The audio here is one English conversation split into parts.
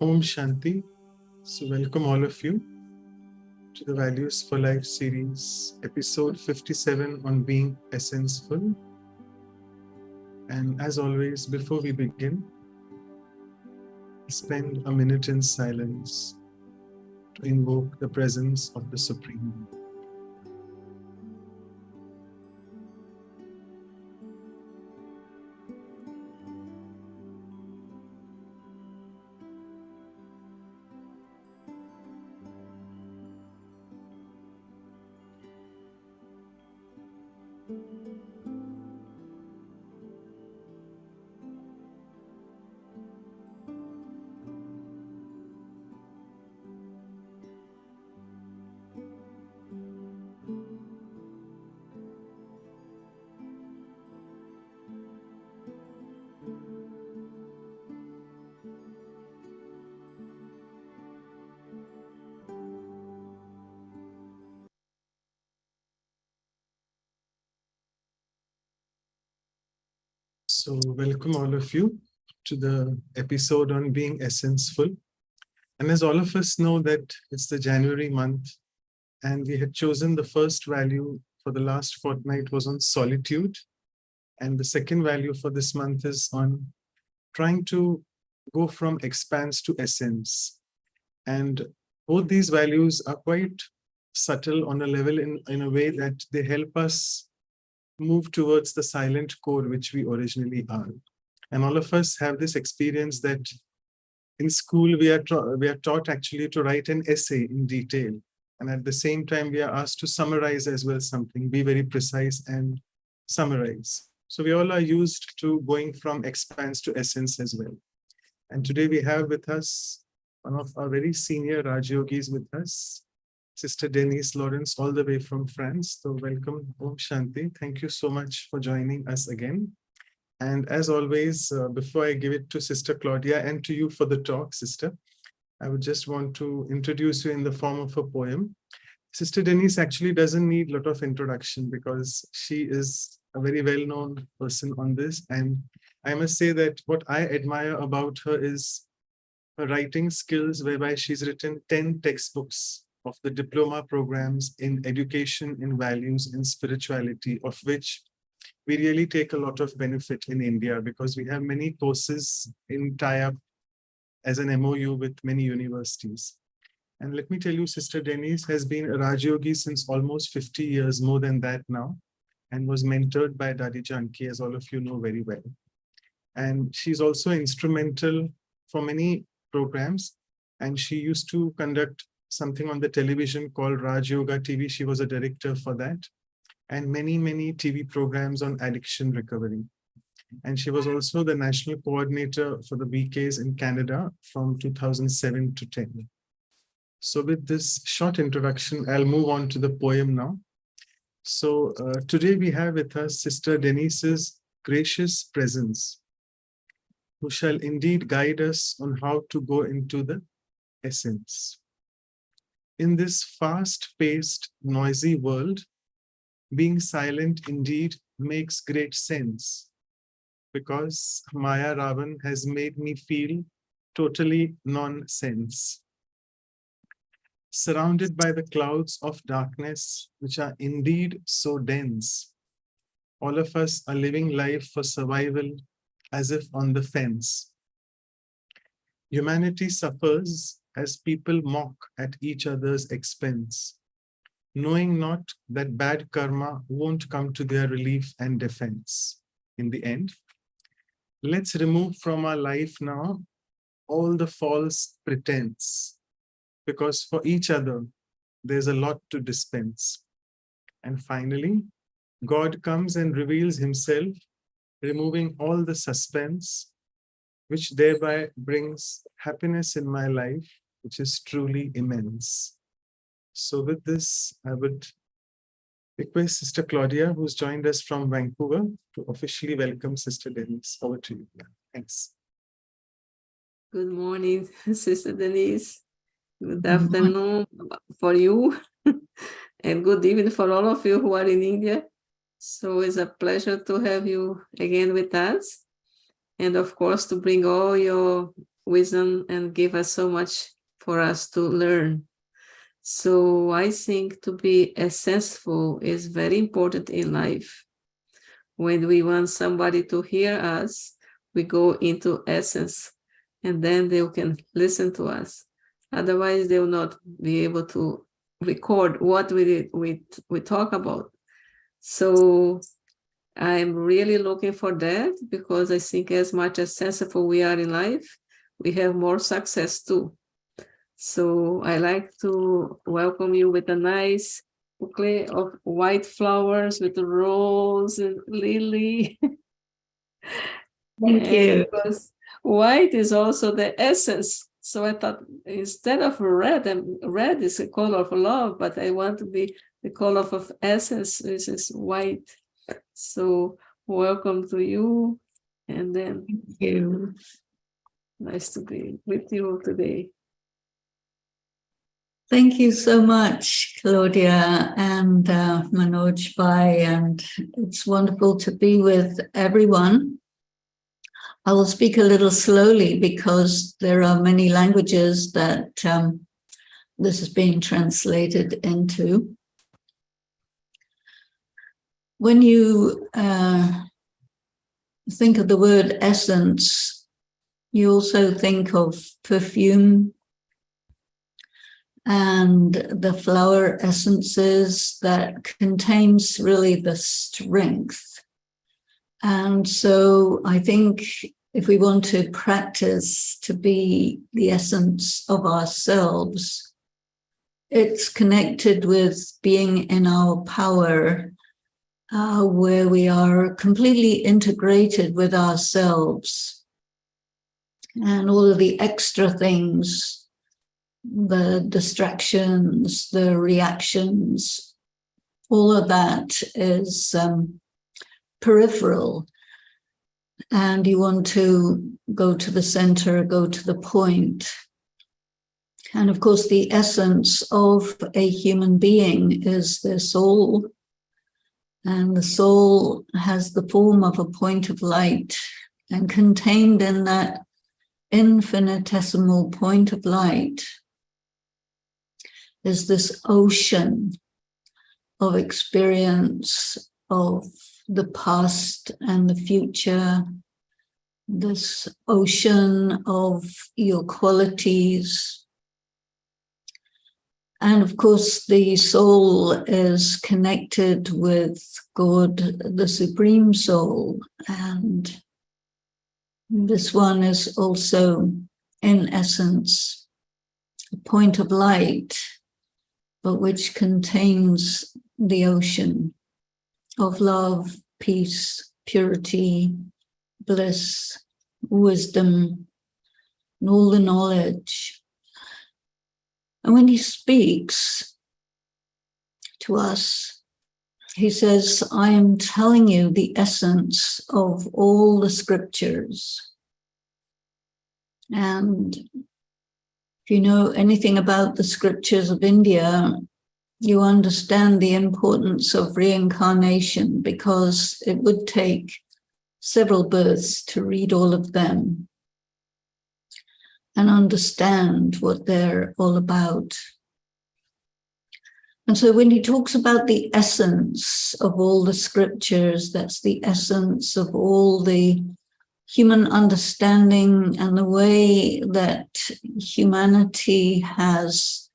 Om Shanti. So, welcome all of you to the Values for Life series, episode 57 on being Essenceful. And as always, before we begin, spend a minute in silence to invoke the presence of the Supreme. So, welcome all of you to the episode on being Essenceful. And as all of us know that it's the January month, and we had chosen the first value for the last fortnight was on solitude. And the second value for this month is on trying to go from expanse to essence. And both these values are quite subtle on a level in a way that they help us move towards the silent core which we originally are. And all of us have this experience that in school we are taught actually to write an essay in detail. And at the same time, we are asked to summarize as well something, be very precise and summarize. So we all are used to going from expanse to essence as well. And today we have with us one of our very senior Raj Yogis with us, Sister Denise Lawrence, all the way from France. So welcome, Om Shanti. Thank you so much for joining us again. And as always, before I give it to Sister Claudia and to you for the talk, Sister, I would just want to introduce you in the form of a poem. Sister Denise actually doesn't need a lot of introduction because she is a very well-known person on this. And I must say that what I admire about her is her writing skills, whereby she's written 10 textbooks of the diploma programs in education, in values, in spirituality, of which we really take a lot of benefit in India because we have many courses in tie-up as an MOU with many universities. And let me tell you, Sister Denise has been a Raj Yogi since almost 50 years, more than that now, and was mentored by Dadi Janki, as all of you know very well. And she's also instrumental for many programs. And she used to conduct something on the television called Raj Yoga TV. She was a director for that. And many, many TV programs on addiction recovery. And she was also the national coordinator for the BKs in Canada from 2007 to 10. So with this short introduction, I'll move on to the poem now. So today we have with us Sister Denise's gracious presence, who shall indeed guide us on how to go into the essence. In this fast-paced, noisy world, being silent indeed makes great sense, because Maya Ravan has made me feel totally nonsense. Surrounded by the clouds of darkness, which are indeed so dense, all of us are living life for survival as if on the fence. Humanity suffers as people mock at each other's expense, knowing not that bad karma won't come to their relief and defense. In the end, let's remove from our life now all the false pretense, because for each other, there's a lot to dispense. And finally, God comes and reveals himself, removing all the suspense, which thereby brings happiness in my life, which is truly immense. So with this, I would request Sister Claudia, who's joined us from Vancouver, to officially welcome Sister Denise. Over to you. Thanks. Good morning, Sister Denise. Good afternoon for you, and good evening for all of you who are in India. So it's a pleasure to have you again with us. And of course, to bring all your wisdom and gave us so much for us to learn. So I think to be essential is very important in life. When we want somebody to hear us, we go into essence, and then they can listen to us. Otherwise, they will not be able to record what we talk about. So I'm really looking for that, because I think as much as sensible we are in life, we have more success too. So I like to welcome you with a nice bouquet of white flowers with rose and lily. Thank you. Because white is also the essence. So I thought, instead of red, and red is a color of love, but I want to be the color of essence, which is white. So welcome to you. And then Thank you. nice to be with you today. Thank you so much, Claudia and Manoj Bhai, and it's wonderful to be with everyone. I will speak a little slowly because there are many languages that this is being translated into. When you think of the word essence, you also think of perfume and the flower essences that contains really the strength. And so I think if we want to practice to be the essence of ourselves, it's connected with being in our power, where we are completely integrated with ourselves, and all of the extra things, the distractions, the reactions, all of that is peripheral. And you want to go to the center, go to the point. And of course, the essence of a human being is their soul. And the soul has the form of a point of light. And contained in that infinitesimal point of light is this ocean of experience of the past and the future, this ocean of your qualities. And of course, the soul is connected with God, the Supreme Soul. And this one is also, in essence, a point of light, but which contains the ocean of love, peace, purity, bliss, wisdom, and all the knowledge. And when he speaks to us, he says, I am telling you the essence of all the scriptures. And if you know anything about the scriptures of India, you understand the importance of reincarnation, because it would take several births to read all of them and understand what they're all about. And so when he talks about the essence of all the scriptures, that's the essence of all the human understanding and the way that humanity has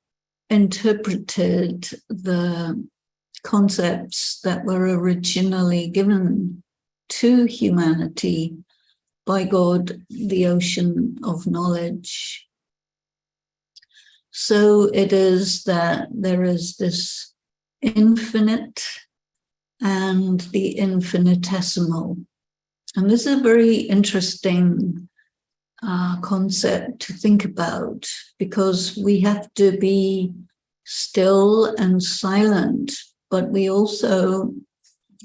interpreted the concepts that were originally given to humanity by God, the ocean of knowledge. So it is that there is this infinite and the infinitesimal. And this is a very interesting concept to think about, because we have to be still and silent, but we also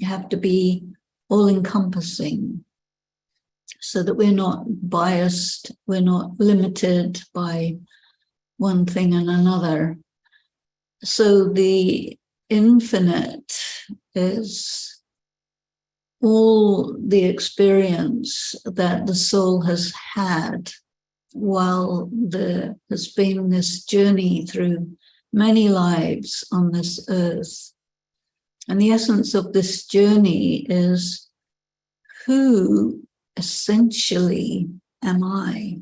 have to be all-encompassing, so that we're not biased, we're not limited by one thing and another. So the infinite is all the experience that the soul has had while there has been this journey through many lives on this earth. And the essence of this journey is, who essentially am I?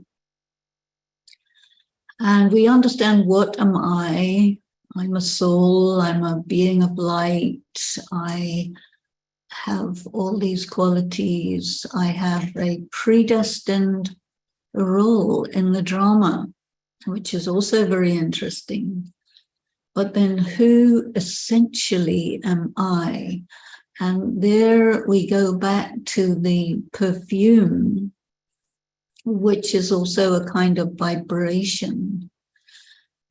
And we understand, what am I? I'm a soul, I'm a being of light, I have all these qualities, I have a predestined role in the drama, which is also very interesting. But then, who essentially am I? And there we go back to the perfume, which is also a kind of vibration.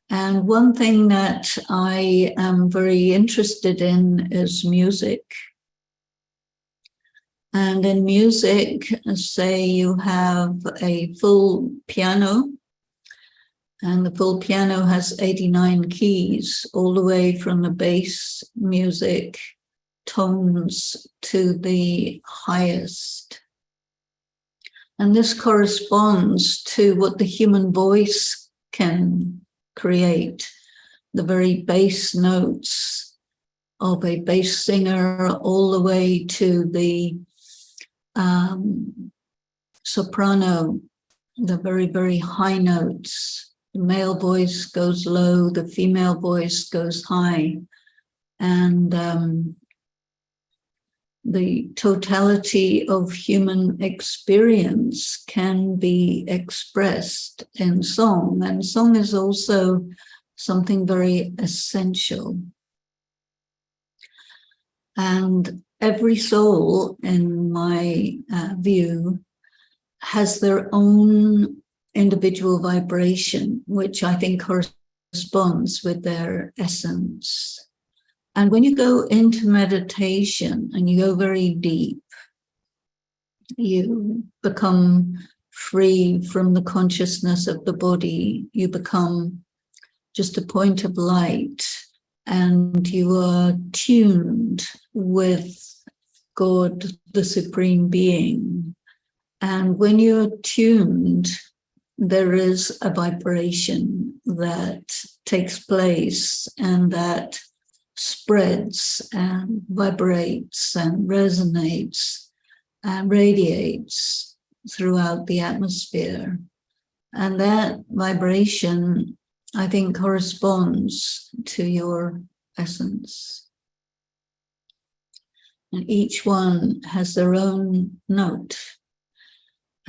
And one thing that I am very interested in is music. And in music, say you have a full piano, and the full piano has 89 keys, all the way from the bass music tones to the highest. And this corresponds to what the human voice can create, the very bass notes of a bass singer, all the way to the soprano, the very, very high notes. The male voice goes low, the female voice goes high. And the totality of human experience can be expressed in song. And song is also something very essential. And every soul, in my view, has their own individual vibration, which I think corresponds with their essence. And when you go into meditation and you go very deep, you become free from the consciousness of the body. You become just a point of light, and you are tuned with God, the Supreme Being. And when you're tuned, there is a vibration that takes place and that spreads and vibrates and resonates and radiates throughout the atmosphere. And that vibration, I think, corresponds to your essence. And each one has their own note.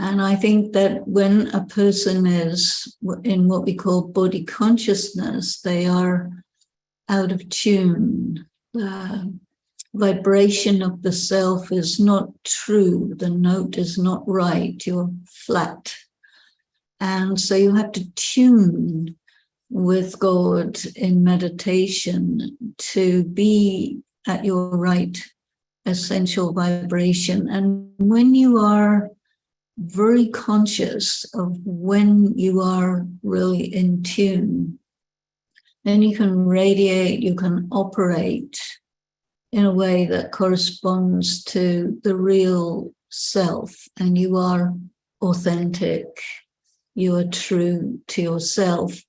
And I think that when a person is in what we call body consciousness, they are out of tune. The vibration of the self is not true. The note is not right. You're flat. And so you have to tune with God in meditation to be at your right essential vibration. And when you are very conscious of when you are really in tune, then you can radiate, you can operate in a way that corresponds to the real self, and you are authentic, you are true to yourself.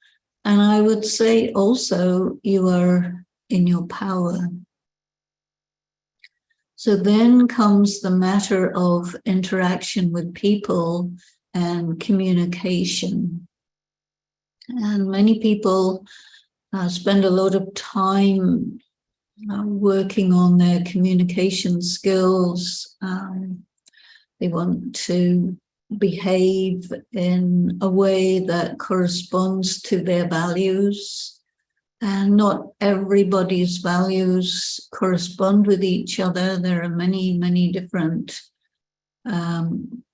And I would say also you are in your power. So then comes the matter of interaction with people and communication. And many people spend a lot of time working on their communication skills. They want to behave in a way that corresponds to their values. And not everybody's values correspond with each other. There are many, many different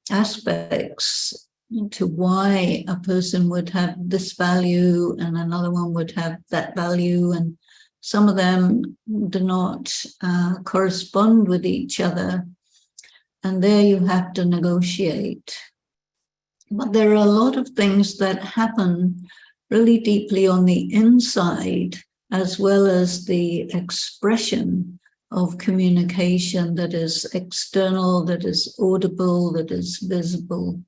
aspects to why a person would have this value and another one would have that value. And some of them do not correspond with each other. And there you have to negotiate. But there are a lot of things that happen really deeply on the inside, as well as the expression of communication that is external, that is audible, that is visible.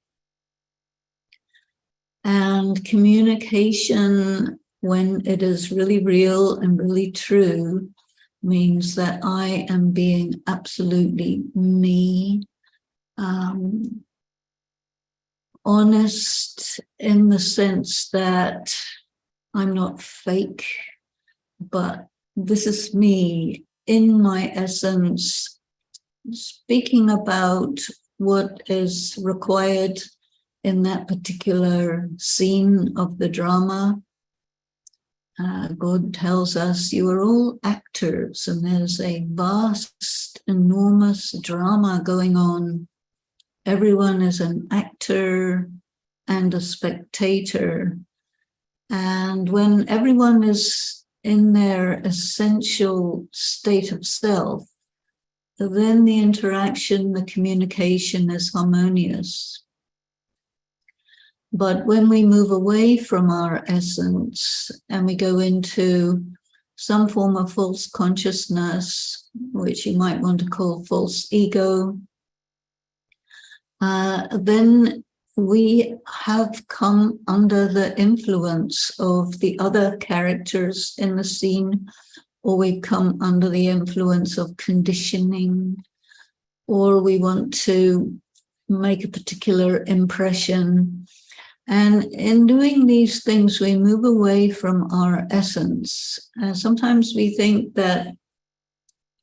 And communication, when it is really real and really true, means that I am being absolutely me, honest in the sense that I'm not fake, but this is me in my essence, speaking about what is required in that particular scene of the drama. God tells us you are all actors, and there's a vast, enormous drama going on. Everyone is an actor and a spectator. And when everyone is in their essential state of self, then the interaction, the communication is harmonious. But when we move away from our essence and we go into some form of false consciousness, which you might want to call false ego, then we have come under the influence of the other characters in the scene, or we come under the influence of conditioning, or we want to make a particular impression. And in doing these things, we move away from our essence. Sometimes we think that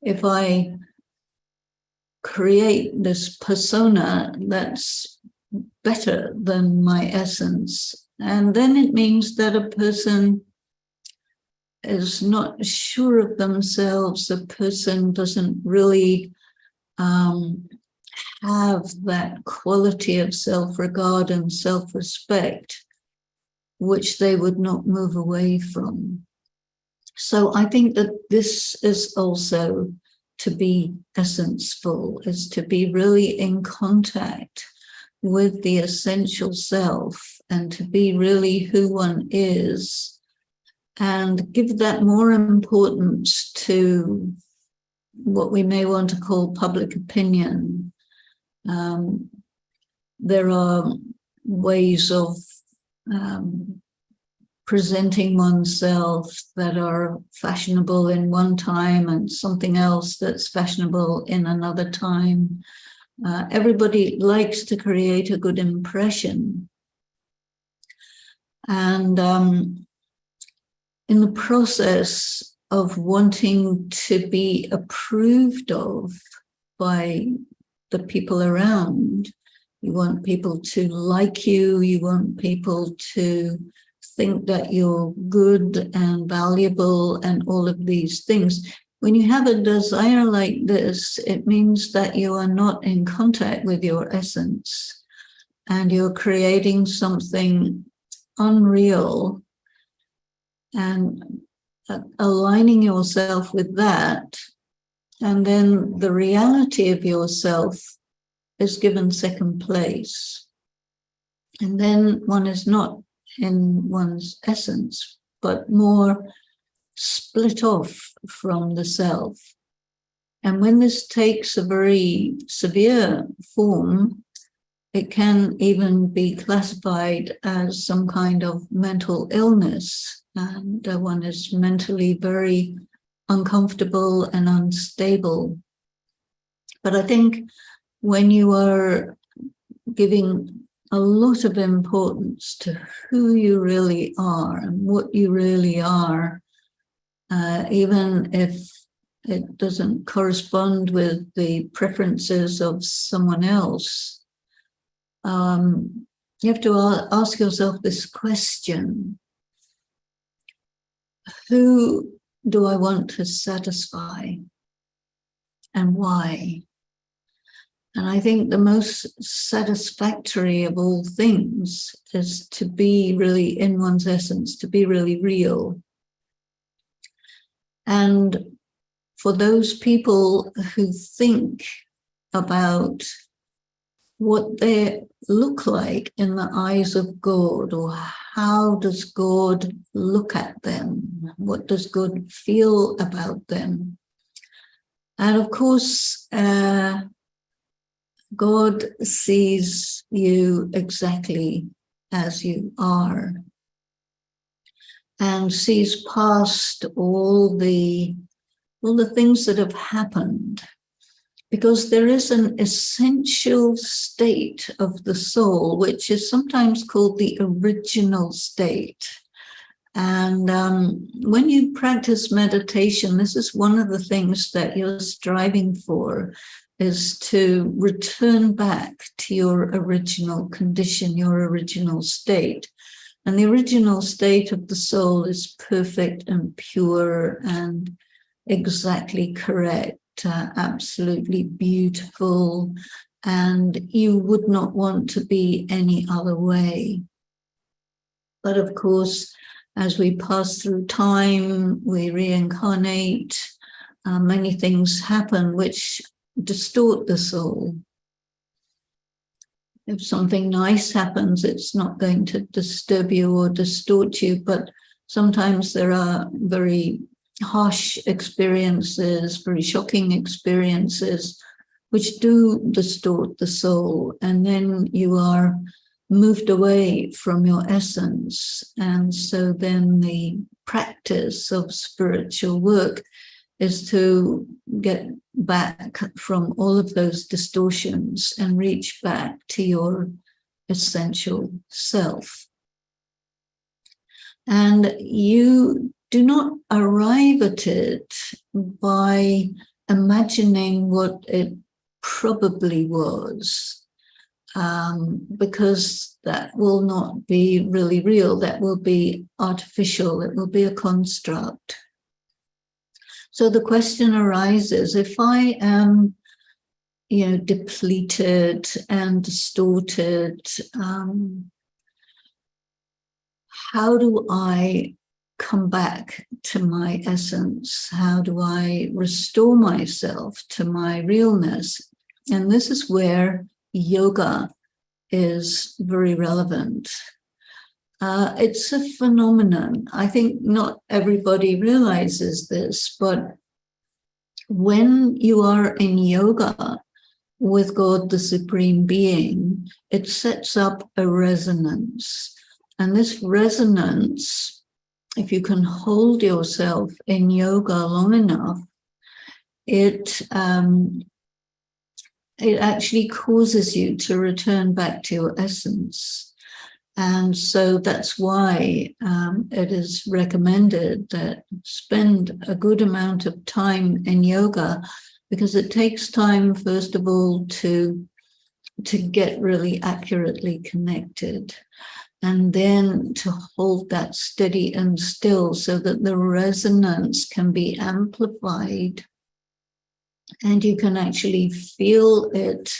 if I create this persona, that's better than my essence. And then it means that a person is not sure of themselves. A person doesn't really have that quality of self-regard and self-respect, which they would not move away from. So I think that this is also to be essenceful, is to be really in contact with the essential self and to be really who one is, and give that more importance to what we may want to call public opinion. There are ways of presenting oneself that are fashionable in one time and something else that's fashionable in another time. Everybody likes to create a good impression. And in the process of wanting to be approved of by the people around, you want people to like you, you want people to think that you're good and valuable and all of these things. When you have a desire like this, it means that you are not in contact with your essence and you're creating something unreal and aligning yourself with that. And then the reality of yourself is given second place. And then one is not in one's essence, but more split off from the self. And when this takes a very severe form, it can even be classified as some kind of mental illness. And one is mentally very uncomfortable and unstable. But I think when you are giving a lot of importance to who you really are and what you really are, even if it doesn't correspond with the preferences of someone else, you have to ask yourself this question: who do I want to satisfy and why? And I think the most satisfactory of all things is to be really in one's essence, to be really real. And for those people who think about what they look like in the eyes of God, or how does God look at them? What does God feel about them? And of course, God sees you exactly as you are, and sees past all the things that have happened, because there is an essential state of the soul, which is sometimes called the original state. And when you practice meditation, this is one of the things that you're striving for, is to return back to your original condition, your original state. And the original state of the soul is perfect and pure and exactly correct, absolutely beautiful, and you would not want to be any other way. But of course, as we pass through time, we reincarnate, many things happen which distort the soul. If something nice happens, it's not going to disturb you or distort you, but sometimes there are very harsh experiences, very shocking experiences, which do distort the soul, and then you are moved away from your essence. And so then the practice of spiritual work is to get back from all of those distortions and reach back to your essential self. And you do not arrive at it by imagining what it probably was, because that will not be really real. That will be artificial. It will be a construct. So the question arises, if I am, depleted and distorted, how do I come back to my essence? How do I restore myself to my realness? And this is where yoga is very relevant. It's a phenomenon. I think not everybody realizes this, but when you are in yoga with God, the Supreme Being, it sets up a resonance. And this resonance, if you can hold yourself in yoga long enough, it actually causes you to return back to your essence. And so that's why it is recommended that spend a good amount of time in yoga, because it takes time, first of all, to get really accurately connected, and then to hold that steady and still so that the resonance can be amplified and you can actually feel it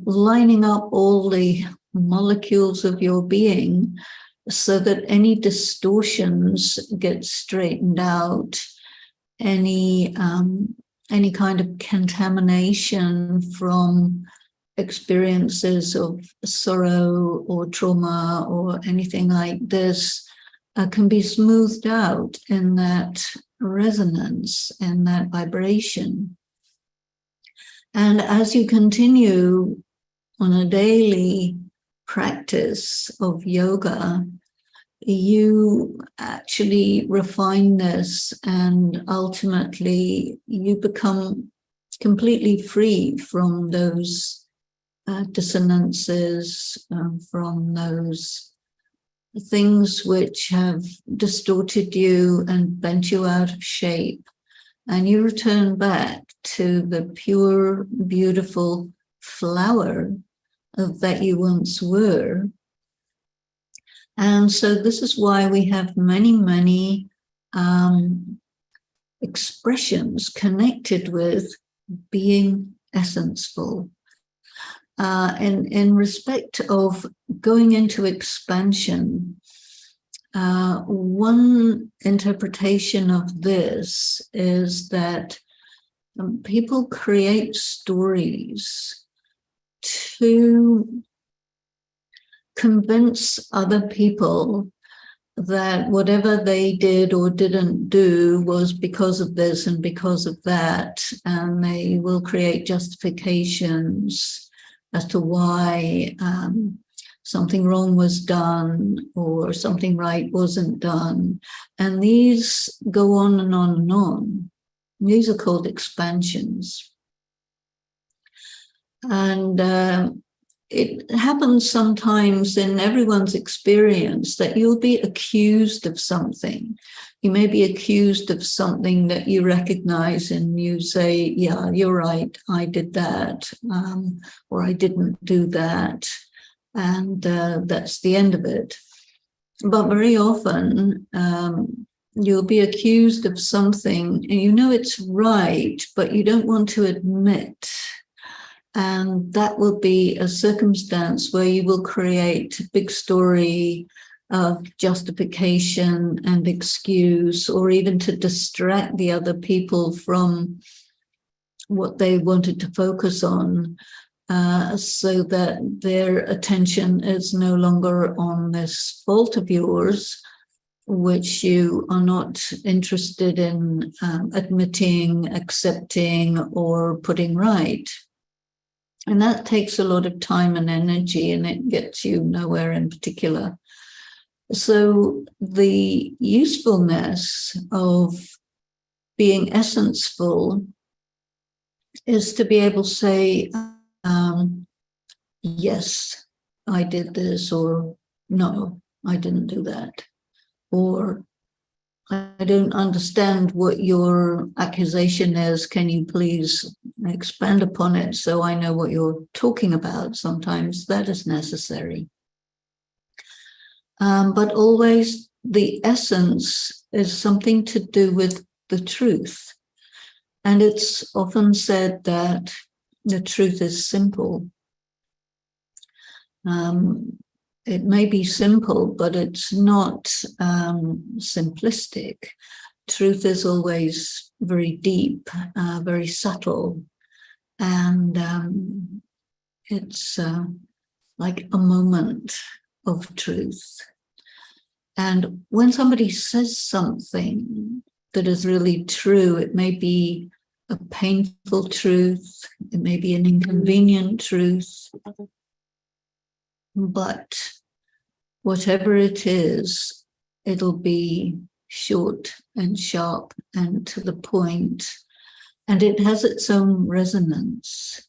lining up all the molecules of your being so that any distortions get straightened out, any kind of contamination from experiences of sorrow or trauma or anything like this can be smoothed out in that resonance and that vibration. And as you continue on a daily practice of yoga, you actually refine this, and ultimately you become completely free from those dissonances, from those things which have distorted you and bent you out of shape. And you return back to the pure, beautiful flower that you once were. And so this is why we have many, many expressions connected with being essenceful. In respect of going into expansion, one interpretation of this is that people create stories to convince other people that whatever they did or didn't do was because of this and because of that, and they will create justifications as to why something wrong was done or something right wasn't done. And these go on and on and on. These are called expansions. And it happens sometimes in everyone's experience that you'll be accused of something. You may be accused of something that you recognize and you say, yeah, you're right, I did that, or I didn't do that. And that's the end of it. But very often, you'll be accused of something and you know it's right, but you don't want to admit. And that will be a circumstance where you will create a big story of justification and excuse, or even to distract the other people from what they wanted to focus on, so that their attention is no longer on this fault of yours, which you are not interested in admitting, accepting, or putting right. And that takes a lot of time and energy, and it gets you nowhere in particular. So the usefulness of being essenceful is to be able to say, yes, I did this, or no, I didn't do that, or I don't understand what your accusation is. Can you please expand upon it so I know what you're talking about? Sometimes that is necessary. But always the essence is something to do with the truth. And it's often said that the truth is simple. It may be simple, but it's not simplistic. Truth is always very deep, very subtle, and it's like a moment of truth. And when somebody says something that is really true, it may be a painful truth, it may be an inconvenient truth, but whatever it is, it'll be short and sharp and to the point, and it has its own resonance.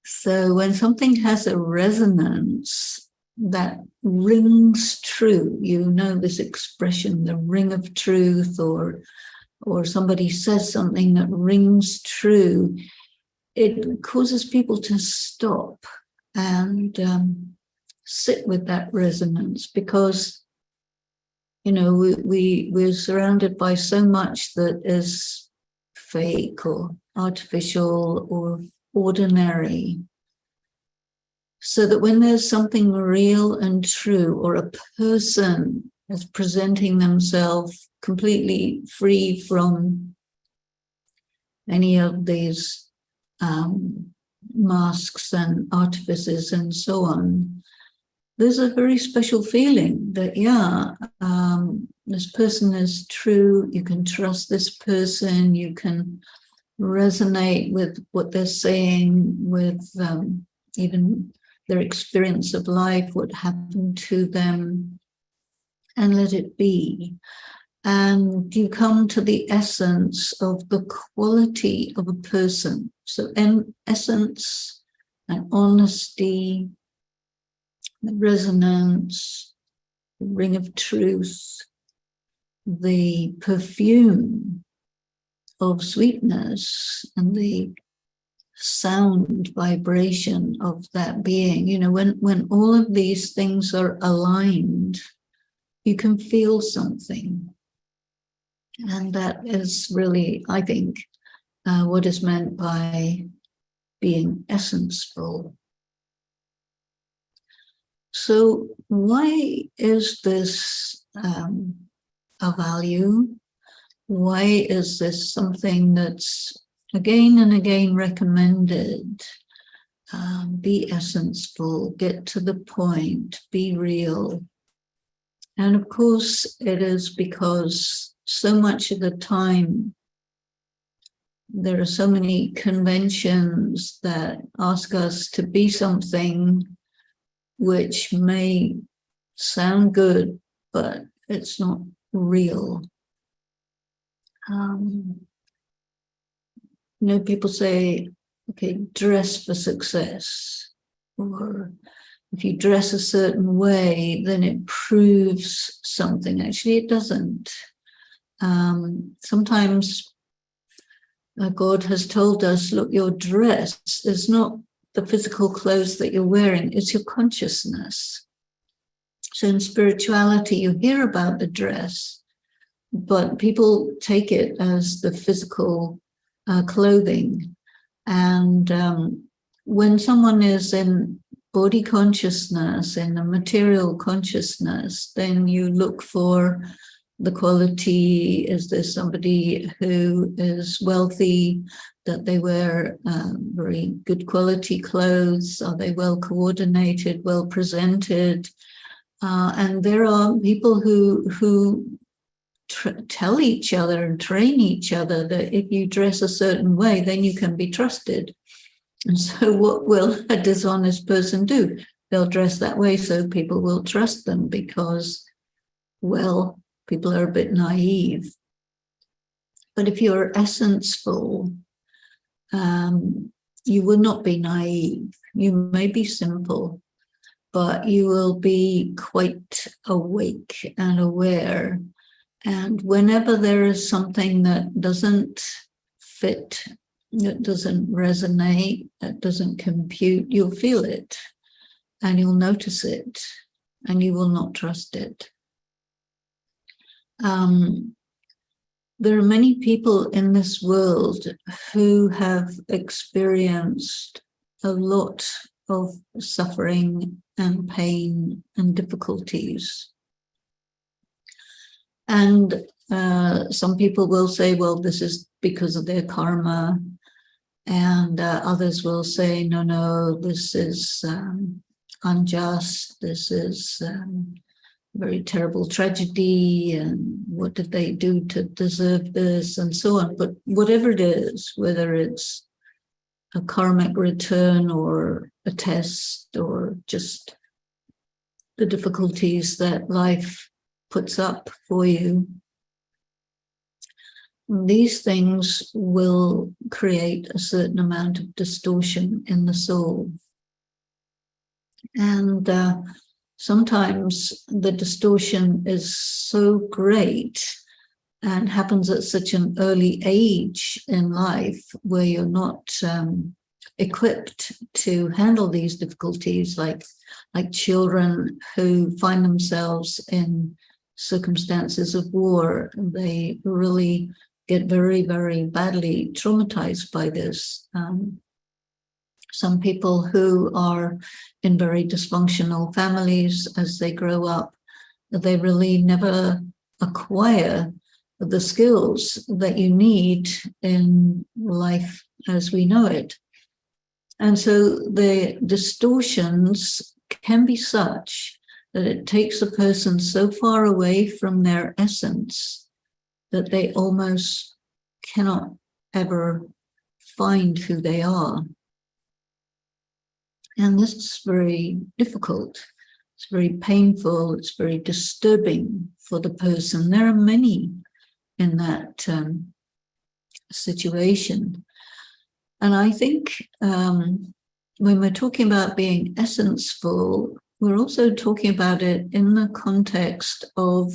So when something has a resonance that rings true, you know this expression, the ring of truth, or somebody says something that rings true, it causes people to stop and sit with that resonance, because we're surrounded by so much that is fake or artificial or ordinary, so that when there's something real and true, or a person is presenting themselves completely free from any of these masks and artifices and so on, there's a very special feeling that, this person is true, you can trust this person, you can resonate with what they're saying, with even their experience of life, what happened to them, and let it be. And you come to the essence of the quality of a person. So in essence and honesty, the resonance, the ring of truth, the perfume of sweetness, and the sound vibration of that being. When all of these things are aligned, you can feel something. And that is really, I think, what is meant by being essenceful. So why is this a value? Why is this something that's again and again recommended? Be essenceful, get to the point, be real. And of course, it is because so much of the time, there are so many conventions that ask us to be something which may sound good, but it's not real. People say, okay, dress for success, or if you dress a certain way, then it proves something. Actually, it doesn't. Sometimes God has told us, look, your dress is not the physical clothes that you're wearing, it's your consciousness. So in spirituality, you hear about the dress, but people take it as the physical clothing. And when someone is in body consciousness, in a material consciousness, then you look for the quality. Is there somebody who is wealthy, that they wear very good quality clothes? Are they well coordinated, well presented? And there are people who tell each other and train each other that if you dress a certain way, then you can be trusted. And so what will a dishonest person do? They'll dress that way so people will trust them because, well, people are a bit naive. But if you're essenceful, you will not be naive. You may be simple, but you will be quite awake and aware. And whenever there is something that doesn't fit, that doesn't resonate, that doesn't compute, you'll feel it and you'll notice it and you will not trust it. There are many people in this world who have experienced a lot of suffering and pain and difficulties. And some people will say, well, this is because of their karma. And others will say, no, this is unjust. This is very terrible tragedy. And what did they do to deserve this? And so on. But whatever it is, whether it's a karmic return or a test or just the difficulties that life puts up for you, these things will create a certain amount of distortion in the soul. And sometimes the distortion is so great and happens at such an early age in life where you're not equipped to handle these difficulties, like children who find themselves in circumstances of war. They really get very, very badly traumatized by this. Some people who are in very dysfunctional families as they grow up, they really never acquire the skills that you need in life as we know it. And so the distortions can be such that it takes a person so far away from their essence that they almost cannot ever find who they are. And this is very difficult. It's very painful. It's very disturbing for the person. There are many in that situation. And I think when we're talking about being essenceful, we're also talking about it in the context of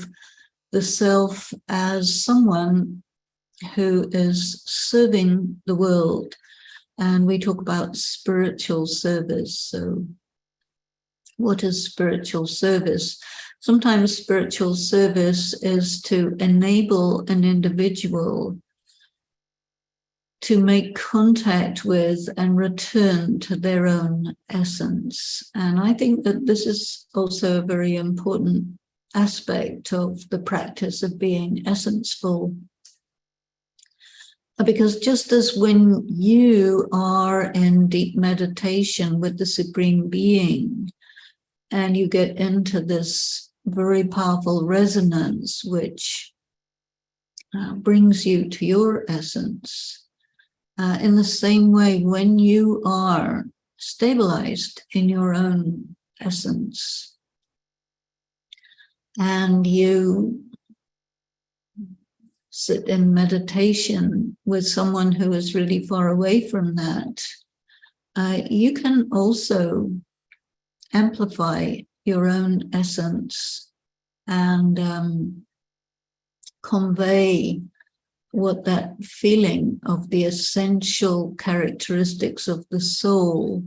the self as someone who is serving the world. And we talk about spiritual service. So what is spiritual service? Sometimes spiritual service is to enable an individual to make contact with and return to their own essence. And I think that this is also a very important aspect of the practice of being essenceful. Because just as when you are in deep meditation with the Supreme Being and you get into this very powerful resonance which brings you to your essence, in the same way, when you are stabilized in your own essence. And you sit in meditation with someone who is really far away from that, you can also amplify your own essence and convey what that feeling of the essential characteristics of the soul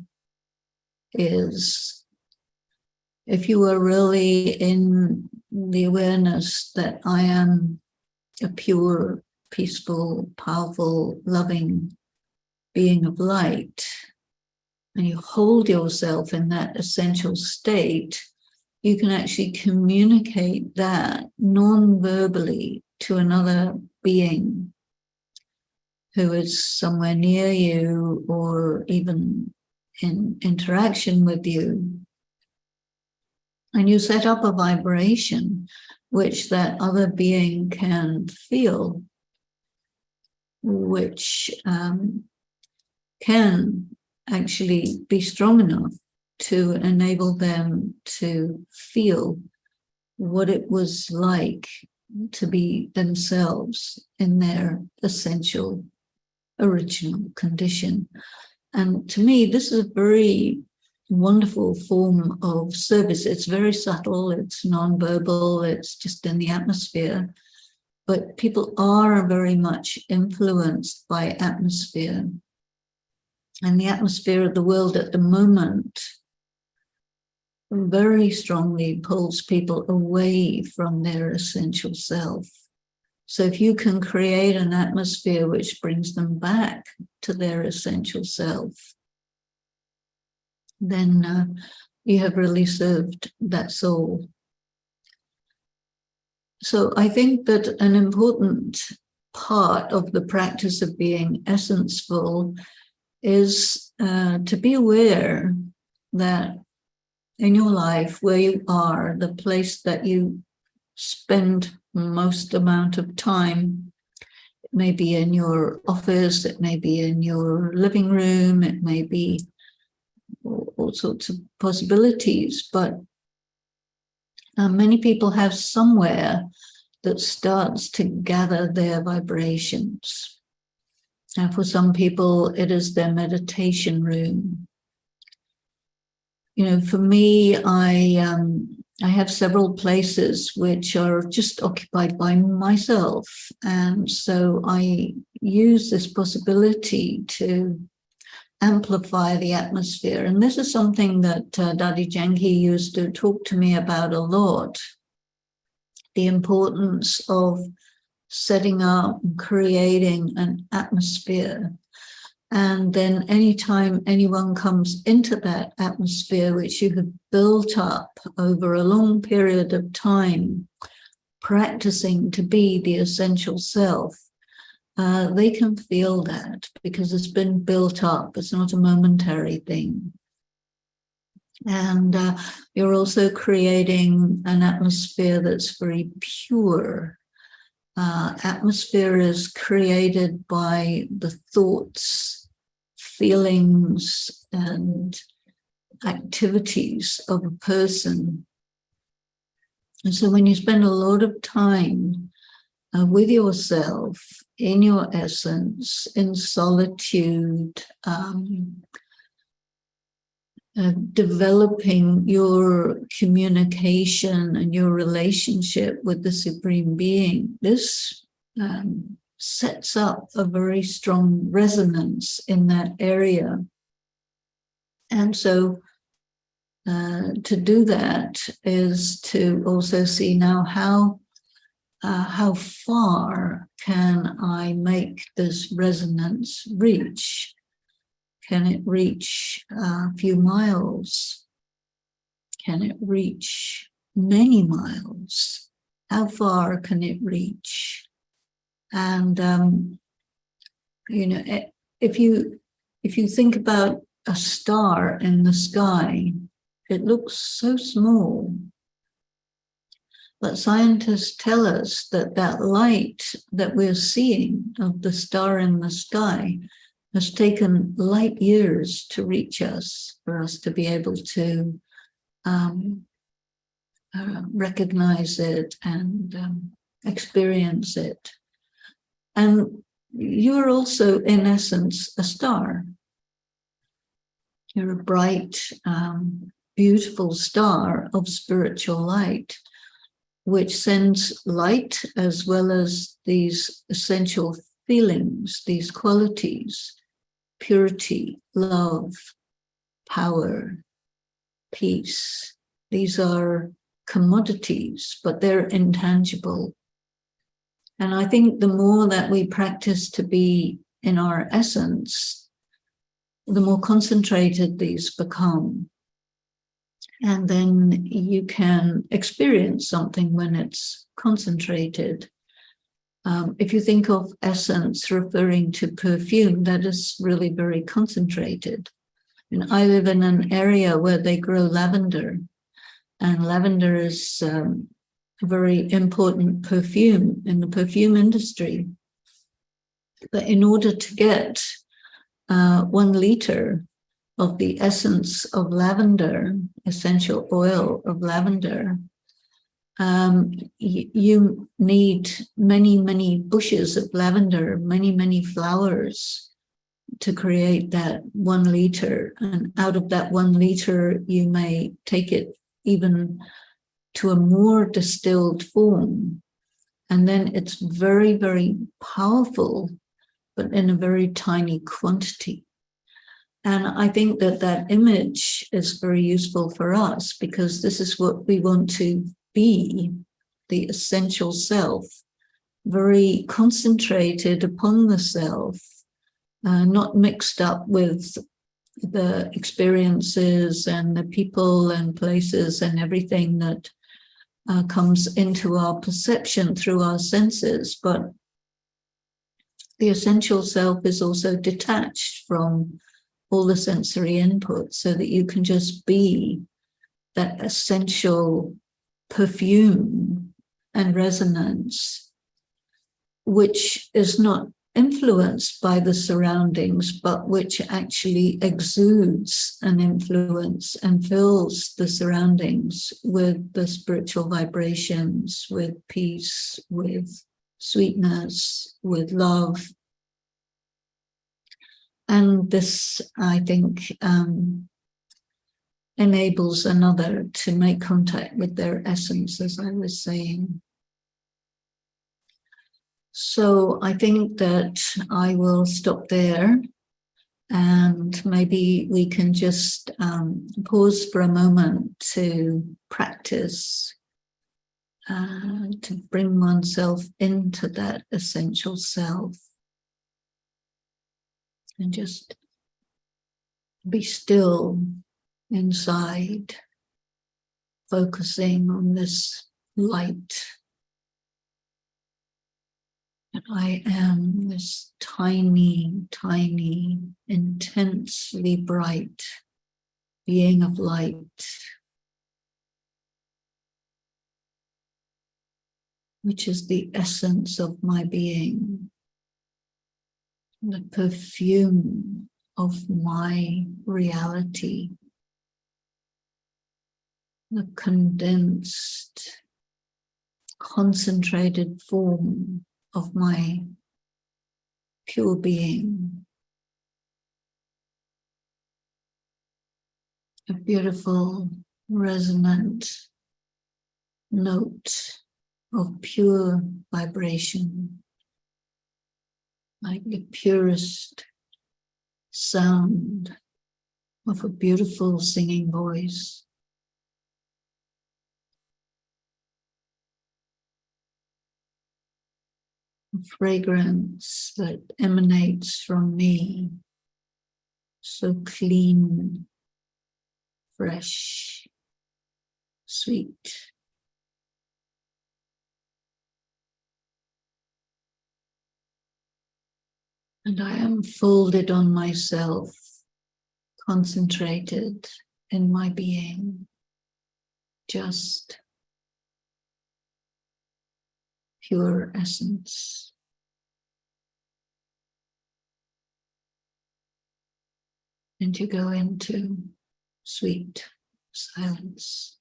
is. If you are really in the awareness that I am a pure, peaceful, powerful, loving being of light, and you hold yourself in that essential state, you can actually communicate that non-verbally to another being who is somewhere near you or even in interaction with you. And you set up a vibration which that other being can feel, which can actually be strong enough to enable them to feel what it was like to be themselves in their essential original condition. And to me, this is a very wonderful form of service. It's very subtle, it's non-verbal, it's just in the atmosphere. But people are very much influenced by atmosphere. And the atmosphere of the world at the moment very strongly pulls people away from their essential self. So if you can create an atmosphere which brings them back to their essential self, then you have really served that soul. So I think that an important part of the practice of being essenceful is to be aware that in your life, where you are, the place that you spend most amount of time, it may be in your office, it may be in your living room, it may be all sorts of possibilities, but many people have somewhere that starts to gather their vibrations. And for some people, it is their meditation room. You know, for me, I have several places which are just occupied by myself. And so I use this possibility to amplify the atmosphere. And this is something that Dadi Janki used to talk to me about a lot. The importance of setting up and creating an atmosphere. And then anytime anyone comes into that atmosphere, which you have built up over a long period of time, practicing to be the essential self, they can feel that because it's been built up. It's not a momentary thing. And you're also creating an atmosphere that's very pure. Atmosphere is created by the thoughts, feelings, and activities of a person. And so when you spend a lot of time with yourself, in your essence, in solitude, developing your communication and your relationship with the Supreme Being, this sets up a very strong resonance in that area. And so to do that is to also see now how far can I make this resonance reach? Can it reach a few miles? Can it reach many miles? How far can it reach? And you know, if you think about a star in the sky, it looks so small. But scientists tell us that that light that we're seeing of the star in the sky has taken light years to reach us, for us to be able to recognize it and experience it. And you're also, in essence, a star. You're a bright, beautiful star of spiritual light, which sends light as well as these essential feelings, these qualities: purity, love, power, peace. These are commodities, but they're intangible. And I think the more that we practice to be in our essence, the more concentrated these become. And then you can experience something when it's concentrated. If you think of essence referring to perfume, that is really very concentrated. And I live in an area where they grow lavender, and lavender is a very important perfume in the perfume industry. But in order to get 1 liter of the essence of lavender, essential oil of lavender, you need many, many bushes of lavender, many, many flowers to create that 1 liter. And out of that 1 liter, you may take it even to a more distilled form. And then it's very, very powerful, but in a very tiny quantity. And I think that that image is very useful for us, because this is what we want to be, the essential self, very concentrated upon the self, not mixed up with the experiences and the people and places and everything that comes into our perception through our senses. But the essential self is also detached from all the sensory input, so that you can just be that essential perfume and resonance, which is not influenced by the surroundings, but which actually exudes an influence and fills the surroundings with the spiritual vibrations, with peace, with sweetness, with love. And this, I think, enables another to make contact with their essence, as I was saying. So I think that I will stop there, and maybe we can just pause for a moment to practice, to bring oneself into that essential self, and just be still inside, focusing on this light. That I am this tiny, tiny, intensely bright being of light. Which is the essence of my being, the perfume of my reality, the condensed, concentrated form of my pure being. A beautiful, resonant note of pure vibration, like the purest sound of a beautiful singing voice. A fragrance that emanates from me, so clean, fresh, sweet. And I am folded on myself, concentrated in my being, just pure essence. And you go into sweet silence.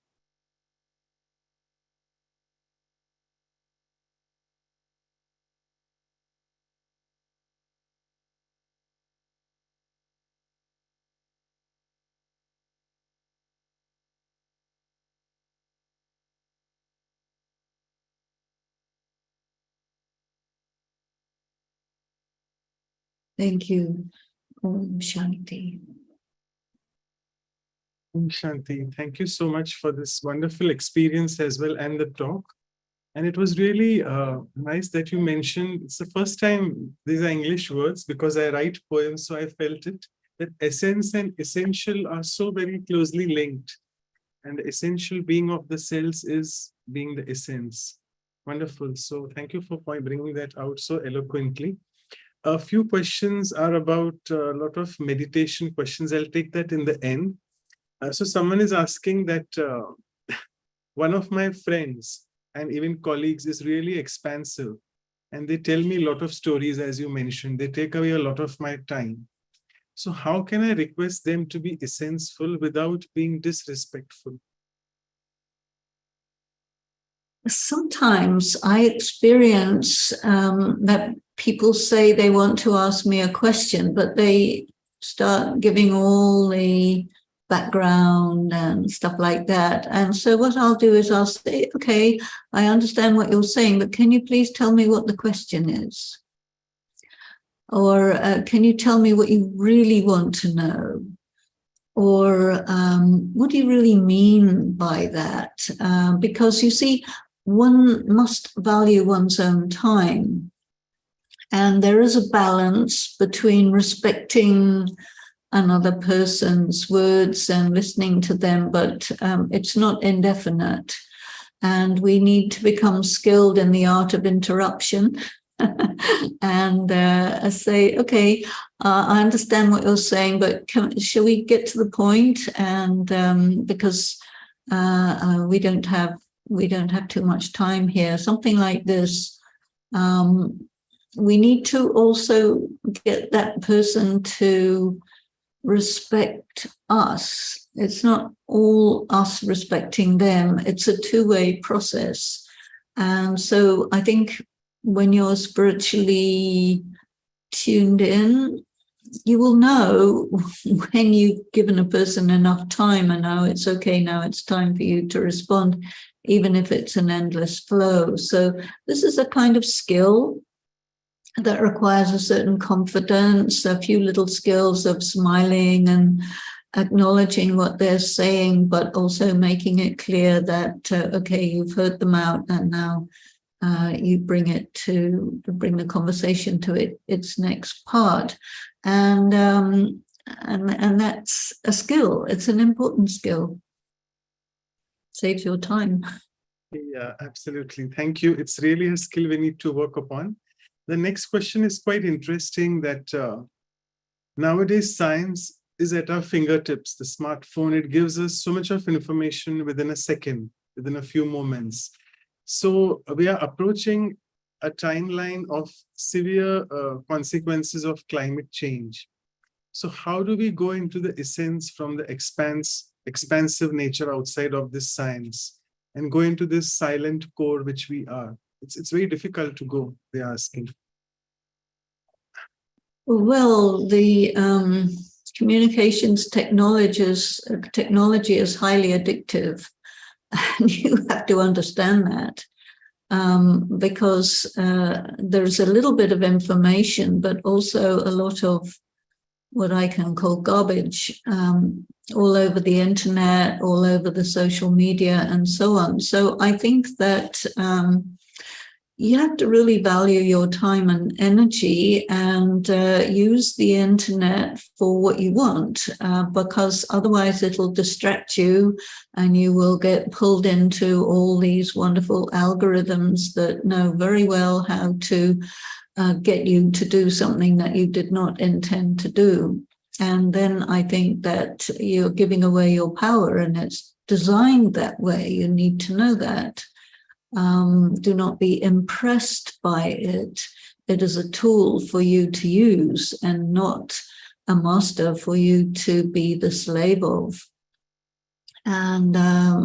Thank you. Om Shanti. Om Shanti, thank you so much for this wonderful experience as well and the talk. And it was really nice that you mentioned, it's the first time these are English words because I write poems, so I felt it, that essence and essential are so very closely linked. And the essential being of the cells is being the essence. Wonderful. So thank you for bringing that out so eloquently. A few questions are about a lot of meditation questions. I'll take that in the end. So someone is asking that one of my friends and even colleagues is really expansive. And they tell me a lot of stories, as you mentioned. They take away a lot of my time. So how can I request them to be essential without being disrespectful? Sometimes I experience that people say they want to ask me a question, but they start giving all the background and stuff like that. And so what I'll do is I'll say, okay, I understand what you're saying, but can you please tell me what the question is? Or can you tell me what you really want to know? Or what do you really mean by that? Because you see, one must value one's own time. And there is a balance between respecting another person's words and listening to them, but it's not indefinite. And we need to become skilled in the art of interruption and say, okay, I understand what you're saying, but shall we get to the point? And because we don't have too much time here, something like this. We need to also get that person to respect us. It's not all us respecting them. It's a two-way process. And so I think when you're spiritually tuned in, you will know when you've given a person enough time and now it's okay, now it's time for you to respond, even if it's an endless flow. So this is a kind of skill that requires a certain confidence, a few little skills of smiling and acknowledging what they're saying, but also making it clear that, okay, you've heard them out and now you bring the conversation to its next part. And that's a skill. It's an important skill. Saves your time. Yeah, absolutely. Thank you. It's really a skill we need to work upon. The next question is quite interesting that nowadays science is at our fingertips. The smartphone, it gives us so much of information within a second, within a few moments. So we are approaching a timeline of severe consequences of climate change. So how do we go into the essence from the expansive nature outside of this science and go into this silent core which we are? It's very difficult to go, they're asking. Well, the communications technology is highly addictive. And you have to understand that because there's a little bit of information, but also a lot of what I can call garbage all over the internet, all over the social media, and so on. So I think that you have to really value your time and energy and use the internet for what you want, because otherwise it'll distract you and you will get pulled into all these wonderful algorithms that know very well how to get you to do something that you did not intend to do. And then I think that you're giving away your power, and it's designed that way. You need to know that. Do not be impressed by it. It is a tool for you to use and not a master for you to be the slave of. And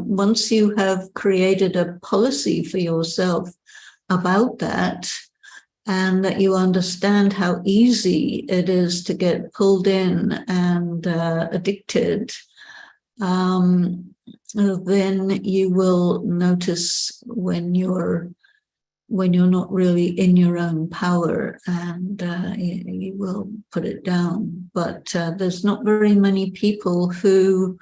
once you have created a policy for yourself about that, and that you understand how easy it is to get pulled in and addicted, then you will notice when you're not really in your own power, and you will put it down. But there's not very many people who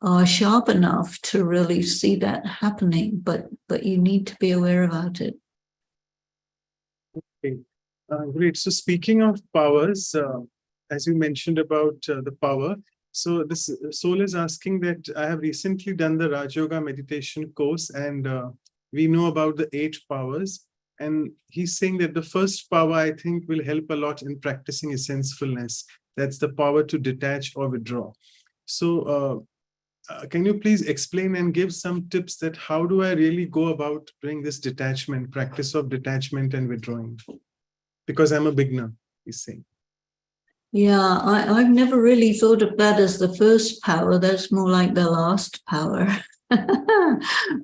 are sharp enough to really see that happening, but you need to be aware about it. Okay. Great. So speaking of powers, as you mentioned about the power, so this soul is asking that I have recently done the Raj Yoga meditation course, and we know about the 8 powers. And he's saying that the first power, I think, will help a lot in practicing essensefulness. That's the power to detach or withdraw. So can you please explain and give some tips that how do I really go about doing this detachment, practice of detachment and withdrawing? Because I'm a beginner, he's saying. Yeah, I've never really thought of that as the first power. That's more like the last power.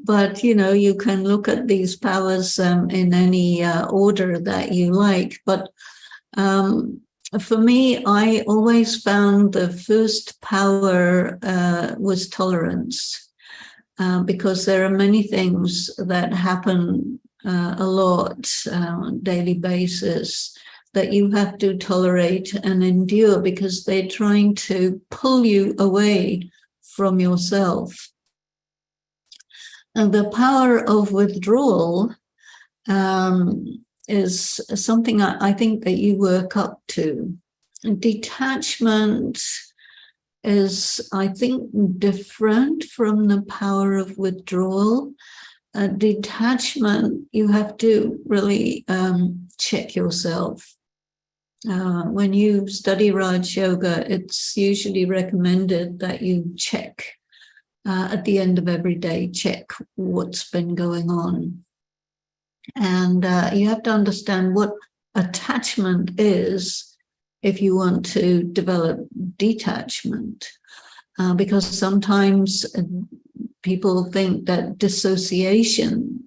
But, you can look at these powers in any order that you like. But for me, I always found the first power was tolerance, because there are many things that happen a lot on a daily basis that you have to tolerate and endure because they're trying to pull you away from yourself. And the power of withdrawal is something I think that you work up to. Detachment is, I think, different from the power of withdrawal. Detachment, you have to really check yourself. When you study Raj Yoga, it's usually recommended that you check at the end of every day, check what's been going on. And you have to understand what attachment is if you want to develop detachment. Because sometimes people think that dissociation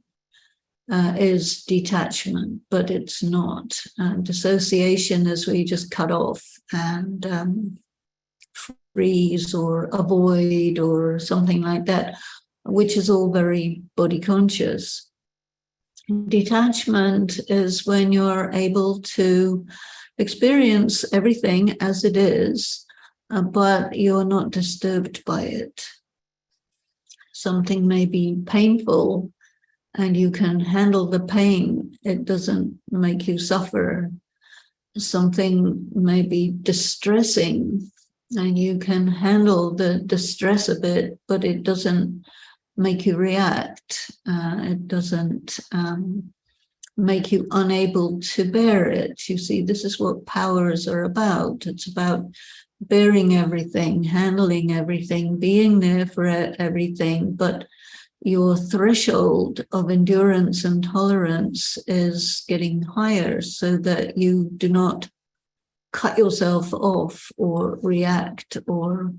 is detachment, but it's not. Dissociation is where you just cut off and freeze or avoid or something like that, which is all very body conscious. Detachment is when you're able to experience everything as it is, but you're not disturbed by it. Something may be painful and you can handle the pain. It doesn't make you suffer. Something may be distressing and you can handle the distress of it, but it doesn't make you react. It doesn't make you unable to bear it. You see, this is what powers are about. It's about bearing everything, handling everything, being there for everything, but your threshold of endurance and tolerance is getting higher so that you do not cut yourself off or react or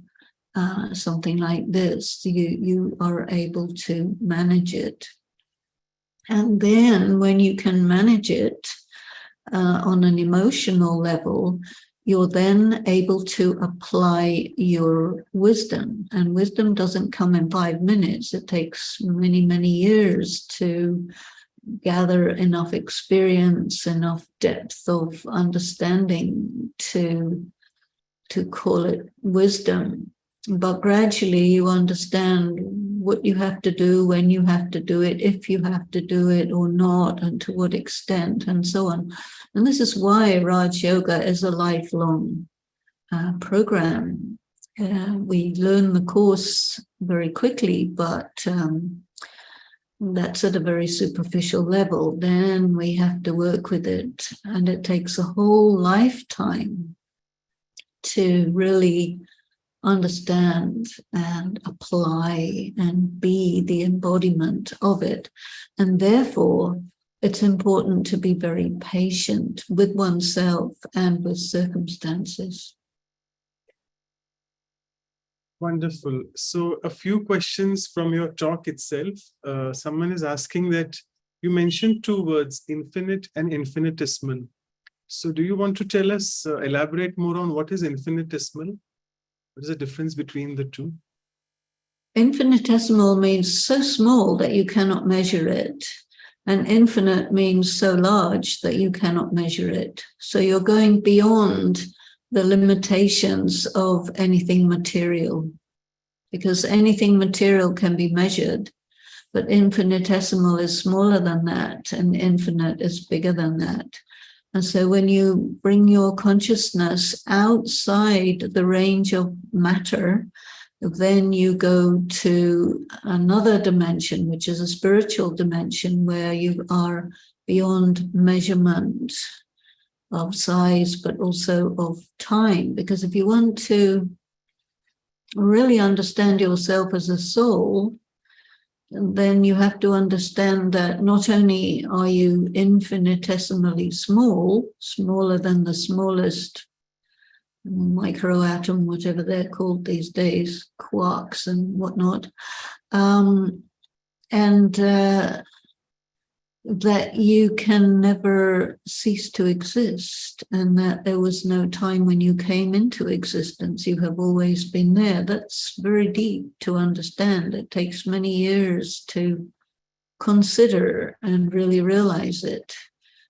something like this. You are able to manage it. And then when you can manage it on an emotional level, you're then able to apply your wisdom. And wisdom doesn't come in 5 minutes. It takes many, many years to gather enough experience, enough depth of understanding to call it wisdom. But gradually you understand what you have to do, when you have to do it, if you have to do it or not, and to what extent, and so on. And this is why Raj Yoga is a lifelong program. We learn the course very quickly, but that's at a very superficial level. Then we have to work with it, and it takes a whole lifetime to really understand and apply and be the embodiment of it. And therefore, it's important to be very patient with oneself and with circumstances. Wonderful. So a few questions from your talk itself. Someone is asking that you mentioned two words, infinite and infinitesimal. So do you want to tell us, elaborate more on what is infinitesimal? What is the difference between the two? Infinitesimal means so small that you cannot measure it. And infinite means so large that you cannot measure it. So you're going beyond the limitations of anything material, because anything material can be measured, but infinitesimal is smaller than that, and infinite is bigger than that. And so when you bring your consciousness outside the range of matter, then you go to another dimension, which is a spiritual dimension, where you are beyond measurement of size, but also of time. Because if you want to really understand yourself as a soul, then you have to understand that not only are you infinitesimally small, smaller than the smallest microatom, whatever they're called these days, quarks and whatnot, and that you can never cease to exist, and that there was no time when you came into existence. You have always been there. That's very deep to understand. It takes many years to consider and really realize it.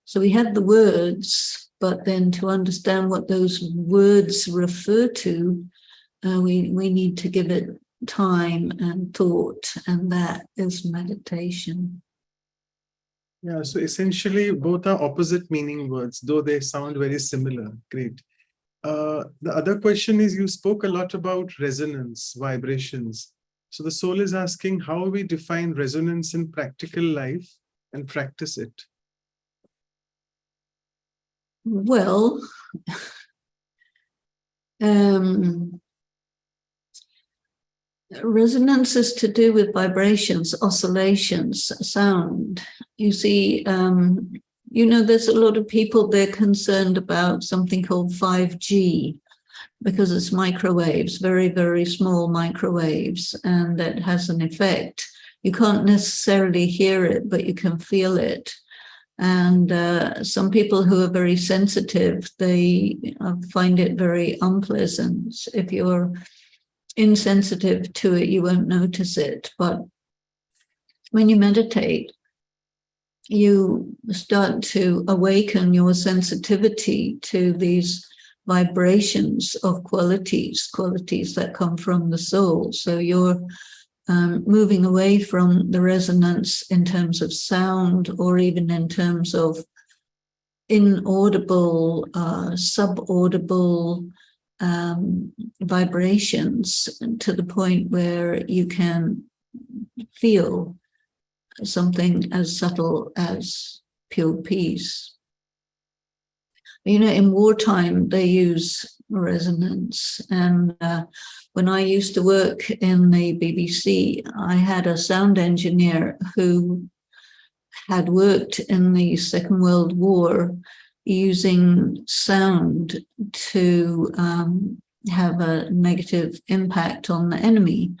So we have the words, but then to understand what those words refer to, we need to give it time and thought, and that is meditation. Yeah, so essentially both are opposite meaning words, though they sound very similar. Great. The other question is, you spoke a lot about resonance, vibrations. So the soul is asking how we define resonance in practical life and practice it. Well, resonance is to do with vibrations, oscillations, sound. You see, there's a lot of people, they're concerned about something called 5G, because it's microwaves, very, very small microwaves, and it has an effect. You can't necessarily hear it, but you can feel it. And some people who are very sensitive, they find it very unpleasant. If you're insensitive to it, you won't notice it. But when you meditate, you start to awaken your sensitivity to these vibrations of qualities that come from the soul. So you're moving away from the resonance in terms of sound, or even in terms of inaudible, subaudible vibrations, to the point where you can feel something as subtle as pure peace. In wartime, they use resonance. And when I used to work in the BBC, I had a sound engineer who had worked in the Second World War using sound to have a negative impact on the enemy.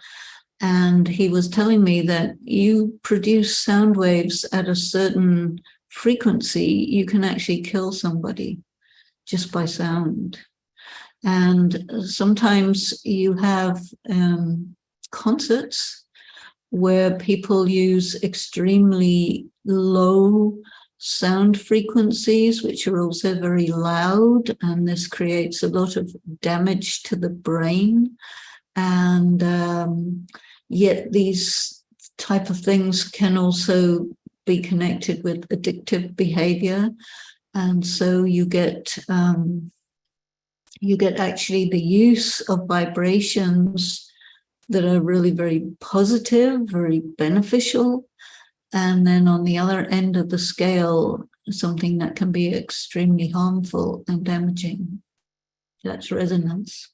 And he was telling me that you produce sound waves at a certain frequency, you can actually kill somebody just by sound. And sometimes you have concerts where people use extremely low sound frequencies, which are also very loud, and this creates a lot of damage to the brain. And yet these type of things can also be connected with addictive behavior. And so you get actually the use of vibrations that are really very positive, very beneficial. And then on the other end of the scale, something that can be extremely harmful and damaging. That's resonance.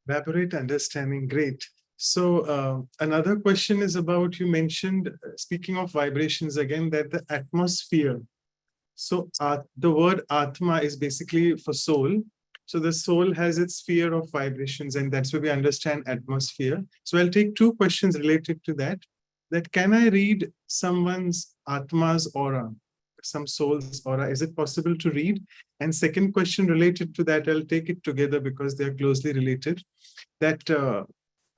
Elaborate understanding, great. So another question is about, you mentioned, speaking of vibrations again, that the atmosphere. So the word Atma is basically for soul. So the soul has its sphere of vibrations, and that's where we understand atmosphere. So I'll take two questions related to that. That can I read someone's Atma's aura, some soul's aura? Is it possible to read? And second question related to that, I'll take it together because they're closely related. That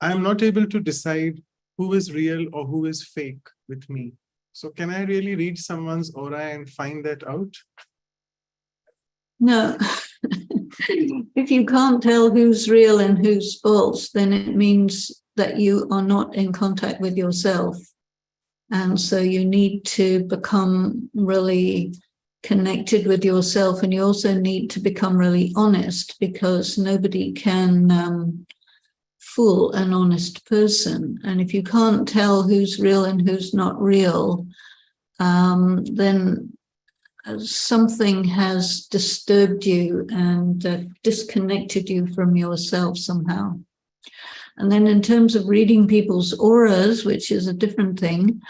I'm not able to decide who is real or who is fake with me. So can I really read someone's aura and find that out? No. If you can't tell who's real and who's false, then it means that you are not in contact with yourself. And so you need to become really connected with yourself, and you also need to become really honest, because nobody can fool an honest person. And if you can't tell who's real and who's not real, then something has disturbed you and disconnected you from yourself somehow. And then in terms of reading people's auras, which is a different thing,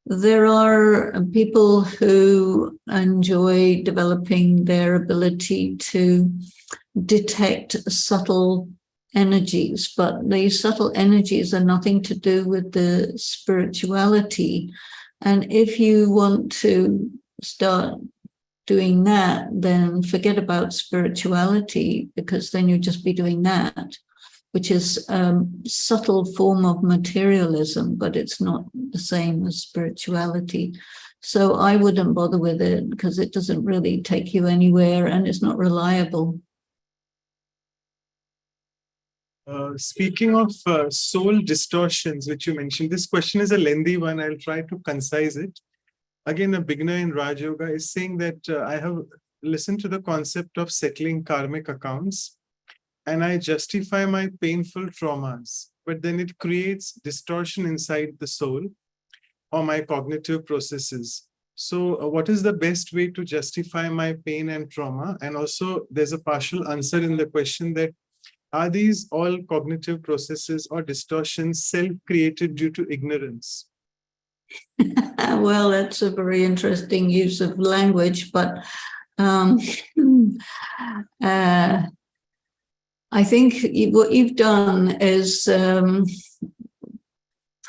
there are people who enjoy developing their ability to detect subtle energies, but these subtle energies are nothing to do with the spirituality. And if you want to start doing that, then forget about spirituality, because then you'll just be doing that, which is a subtle form of materialism, but it's not the same as spirituality. So I wouldn't bother with it, because it doesn't really take you anywhere and it's not reliable. Speaking of soul distortions, which you mentioned, this question is a lengthy one. I'll try to concise it. Again, a beginner in Raj Yoga is saying that I have listened to the concept of settling karmic accounts, and I justify my painful traumas, but then it creates distortion inside the soul or my cognitive processes. So what is the best way to justify my pain and trauma? And also there's a partial answer in the question that, are these all cognitive processes or distortions self-created due to ignorance? Well, that's a very interesting use of language, but I think what you've done is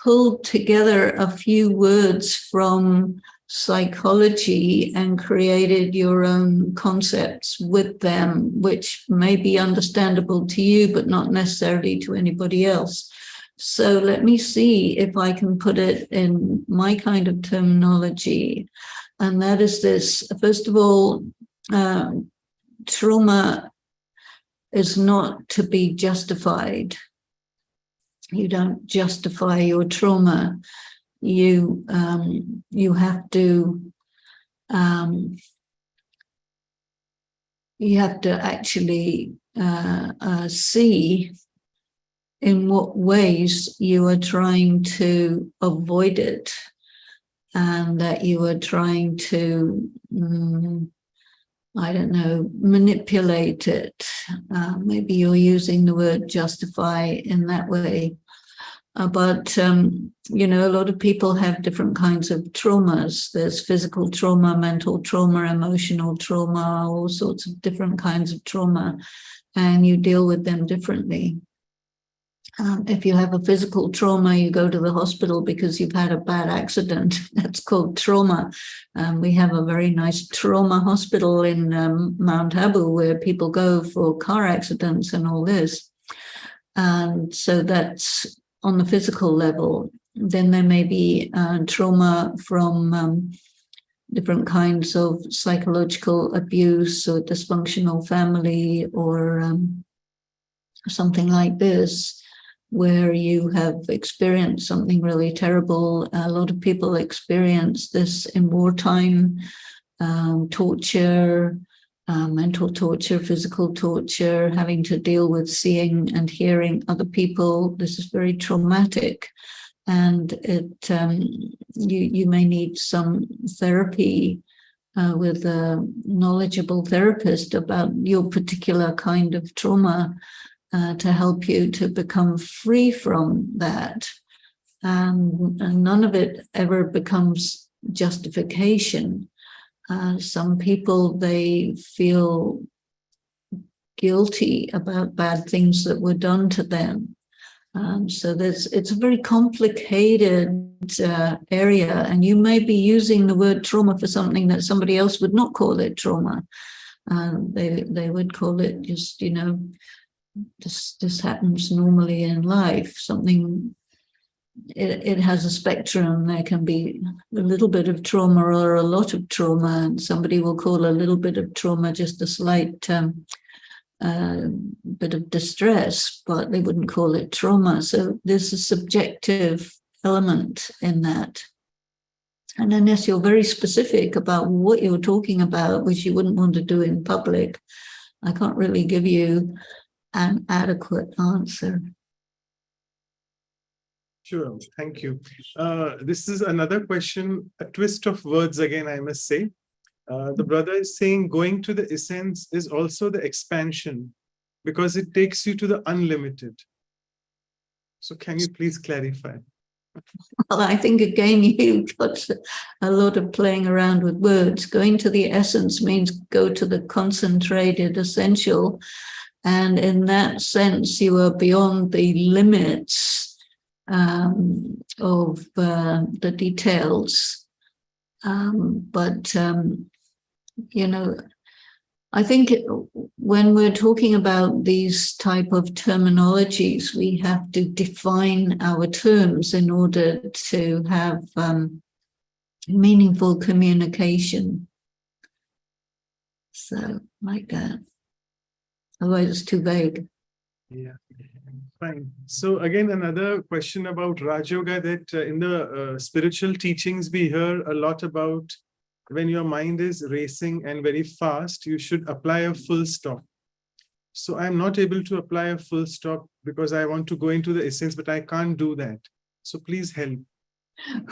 pulled together a few words from psychology and created your own concepts with them, which may be understandable to you, but not necessarily to anybody else. So let me see if I can put it in my kind of terminology. And that is this. First of all, trauma is not to be justified. You don't justify your trauma. You have to actually see in what ways you are trying to avoid it, and that you are trying to, manipulate it. Maybe you're using the word justify in that way. But a lot of people have different kinds of traumas. There's physical trauma, mental trauma, emotional trauma, all sorts of different kinds of trauma, and you deal with them differently. If you have a physical trauma, you go to the hospital because you've had a bad accident. That's called trauma. We have a very nice trauma hospital in Mount Abu where people go for car accidents and all this. And so that's on the physical level. Then there may be trauma from different kinds of psychological abuse or dysfunctional family or something like this, where you have experienced something really terrible. A lot of people experience this in wartime, torture, mental torture, physical torture, having to deal with seeing and hearing other people. This is very traumatic, and it you may need some therapy with a knowledgeable therapist about your particular kind of trauma to help you to become free from that. And none of it ever becomes justification. Some people, they feel guilty about bad things that were done to them. So it's a very complicated area, and you may be using the word trauma for something that somebody else would not call it trauma. They would call it just, this happens normally in life. Something, it has a spectrum. There can be a little bit of trauma or a lot of trauma, and somebody will call a little bit of trauma just a slight bit of distress, but they wouldn't call it trauma. So there's a subjective element in that. And unless you're very specific about what you're talking about, which you wouldn't want to do in public, I can't really give you an adequate answer. Sure, thank you. This is another question, a twist of words again, I must say. The brother is saying going to the essence is also the expansion because it takes you to the unlimited. So can you please clarify? Well, I think again, you've got a lot of playing around with words. Going to the essence means go to the concentrated essential. And in that sense, you are beyond the limits of the details. I think when we're talking about these type of terminologies, we have to define our terms in order to have meaningful communication. So, like that. Otherwise, it's too vague. Yeah, fine. So again, another question about Raj Yoga, that in the spiritual teachings, we hear a lot about when your mind is racing and very fast, you should apply a full stop. So I'm not able to apply a full stop because I want to go into the essence, but I can't do that. So please help.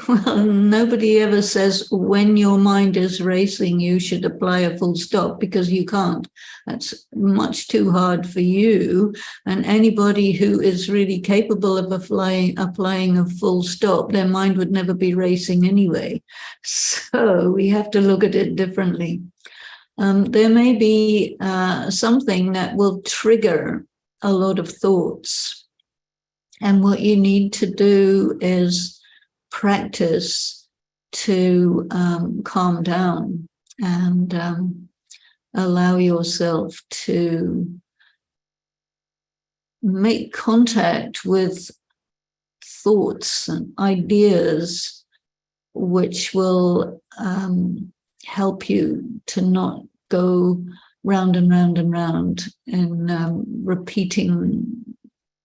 Well, nobody ever says when your mind is racing, you should apply a full stop, because you can't. That's much too hard for you. And anybody who is really capable of applying a full stop, their mind would never be racing anyway. So we have to look at it differently. There may be something that will trigger a lot of thoughts. And what you need to do is practice to calm down and allow yourself to make contact with thoughts and ideas which will help you to not go round and round and round in repeating,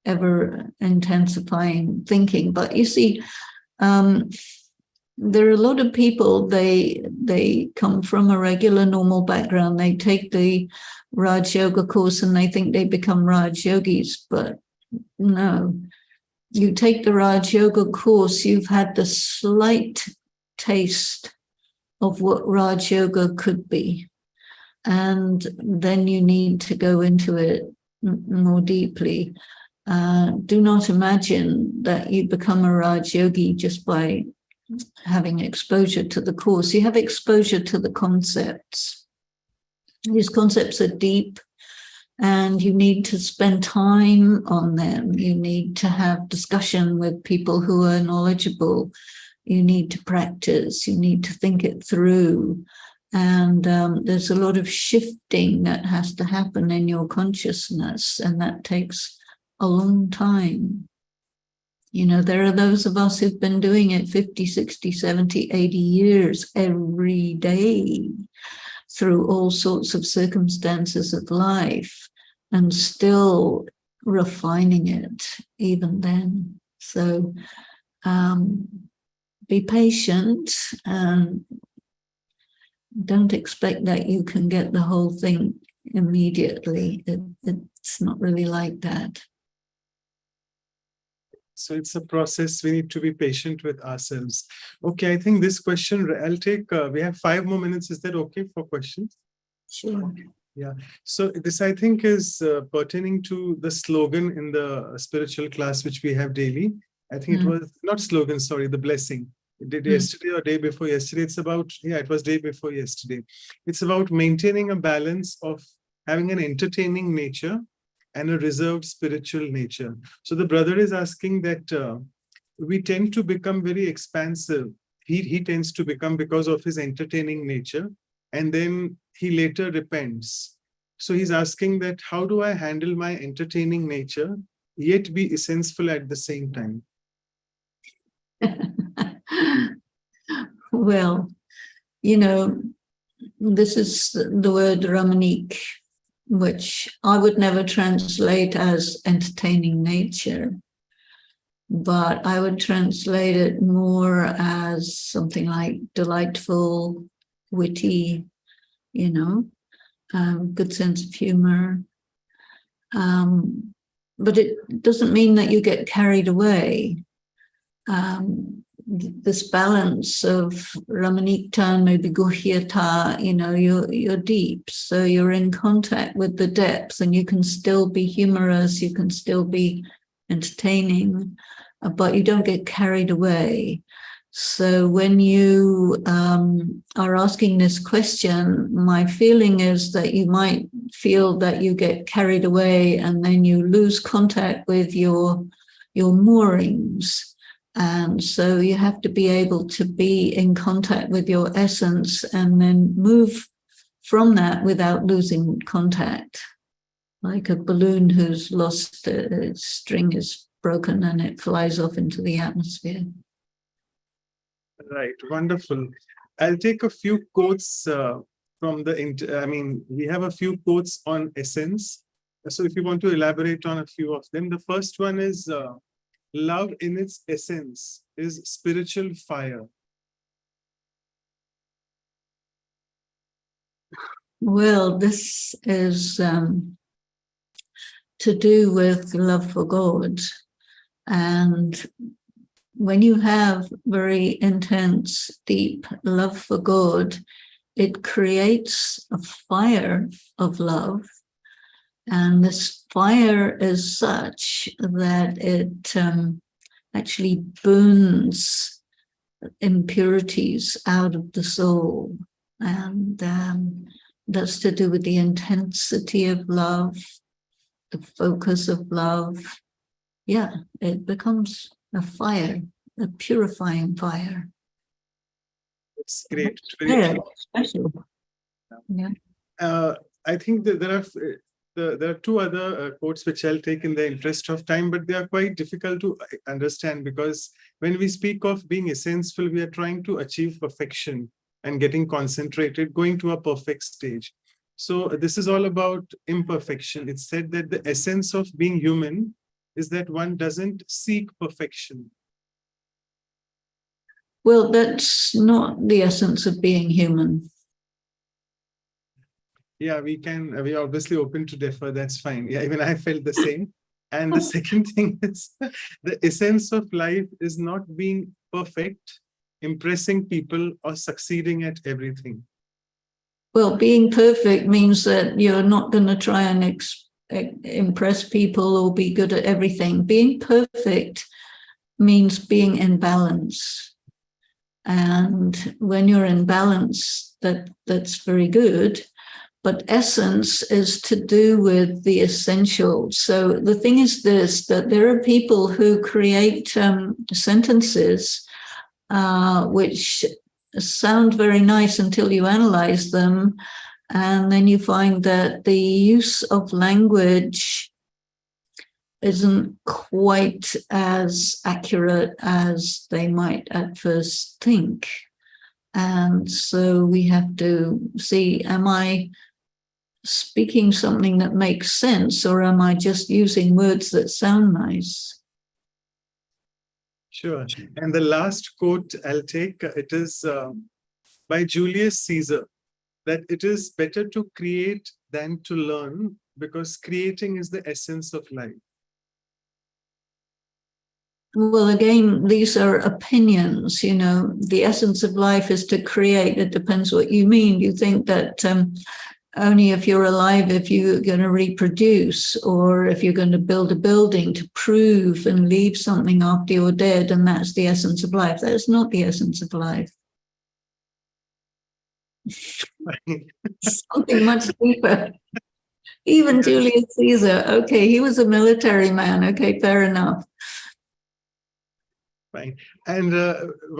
ever intensifying thinking. But you see, there are a lot of people, they come from a regular normal background. They take the Raj Yoga course and they think they become Raj Yogis, but no. You take the Raj Yoga course, you've had the slight taste of what Raj Yoga could be. And then you need to go into it more deeply. Do not imagine that you become a Raj Yogi just by having exposure to the course. You have exposure to the concepts. These concepts are deep, and you need to spend time on them. You need to have discussion with people who are knowledgeable. You need to practice. You need to think it through. And there's a lot of shifting that has to happen in your consciousness, and that takes a long time. There are those of us who've been doing it 50, 60, 70, 80 years every day through all sorts of circumstances of life and still refining it even then. So be patient and don't expect that you can get the whole thing immediately. It's not really like that. So it's a process. We need to be patient with ourselves. Okay, I think this question, I'll take, we have 5 more minutes. Is that okay for questions? Sure. Yeah. So this, I think, is pertaining to the slogan in the spiritual class, which we have daily. I think it was not slogan, sorry, the blessing. yesterday or day before yesterday. It's about, it was day before yesterday. It's about maintaining a balance of having an entertaining nature and a reserved spiritual nature. So the brother is asking that we tend to become very expansive. He tends to become because of his entertaining nature, and then he later repents. So he's asking that, how do I handle my entertaining nature, yet be essential at the same time? Well, this is the word Ramanique, which I would never translate as entertaining nature, but I would translate it more as something like delightful, witty, good sense of humor. But it doesn't mean that you get carried away. This balance of Ramanikta, maybe Guhyata, you're deep, so you're in contact with the depth, and you can still be humorous, you can still be entertaining, but you don't get carried away. So when you are asking this question, my feeling is that you might feel that you get carried away and then you lose contact with your moorings. And so you have to be able to be in contact with your essence and then move from that without losing contact. Like a balloon whose lost its string is broken and it flies off into the atmosphere. Right, wonderful. I'll take a few quotes from we have a few quotes on essence. So if you want to elaborate on a few of them, the first one is, love in its essence is spiritual fire. Well, this is to do with love for God. And when you have very intense, deep love for God, it creates a fire of love. And this fire is such that it actually burns impurities out of the soul. And that's to do with the intensity of love, the focus of love. Yeah, it becomes a fire, a purifying fire. It's great. Very special. Yeah. I think that there are two other quotes which I'll take in the interest of time, but they are quite difficult to understand, because when we speak of being essential, we are trying to achieve perfection and getting concentrated, going to a perfect stage. So this is all about imperfection. It's said that the essence of being human is that one doesn't seek perfection. Well, that's not the essence of being human. Yeah, we're obviously open to differ. That's fine. Yeah, even I felt the same. And the second thing is, the essence of life is not being perfect, impressing people, or succeeding at everything. Well, being perfect means that you're not going to try and impress people or be good at everything. Being perfect means being in balance. And when you're in balance, that's very good. But essence is to do with the essential. So the thing is this, that there are people who create sentences which sound very nice until you analyze them. And then you find that the use of language isn't quite as accurate as they might at first think. And so we have to see, am I speaking something that makes sense, or am I just using words that sound nice? Sure. And the last quote I'll take, it is by Julius Caesar, that it is better to create than to learn, because creating is the essence of life. Well, again, these are opinions. The essence of life is to create. It depends what you mean. You think that only if you're alive, if you're going to reproduce, or if you're going to build a building to prove and leave something after you're dead, and that's the essence of life. That's not the essence of life. Something much deeper. Even Julius Caesar, okay, he was a military man. Okay, fair enough. Fine. And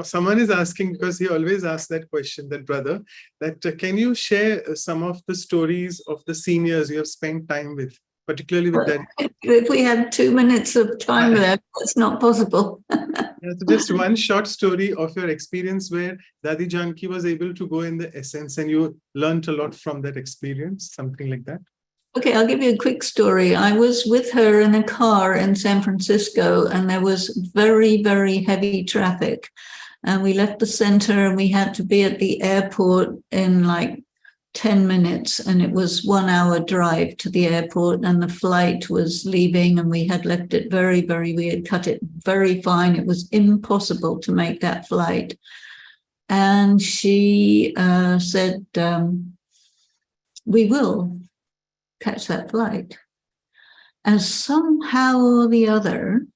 someone is asking, because he always asks that question, that brother, that can you share some of the stories of the seniors you have spent time with, particularly with that? If we had 2 minutes of time left, that's not possible. Yeah, so just one short story of your experience where Dadi Janki was able to go in the essence and you learned a lot from that experience, something like that. Okay, I'll give you a quick story. I was with her in a car in San Francisco, and there was very, very heavy traffic. And we left the center and we had to be at the airport in like 10 minutes. And it was 1 hour drive to the airport, and the flight was leaving, and we had left it very, we had cut it very fine. It was impossible to make that flight. And she said, we will catch that flight. And somehow or the other,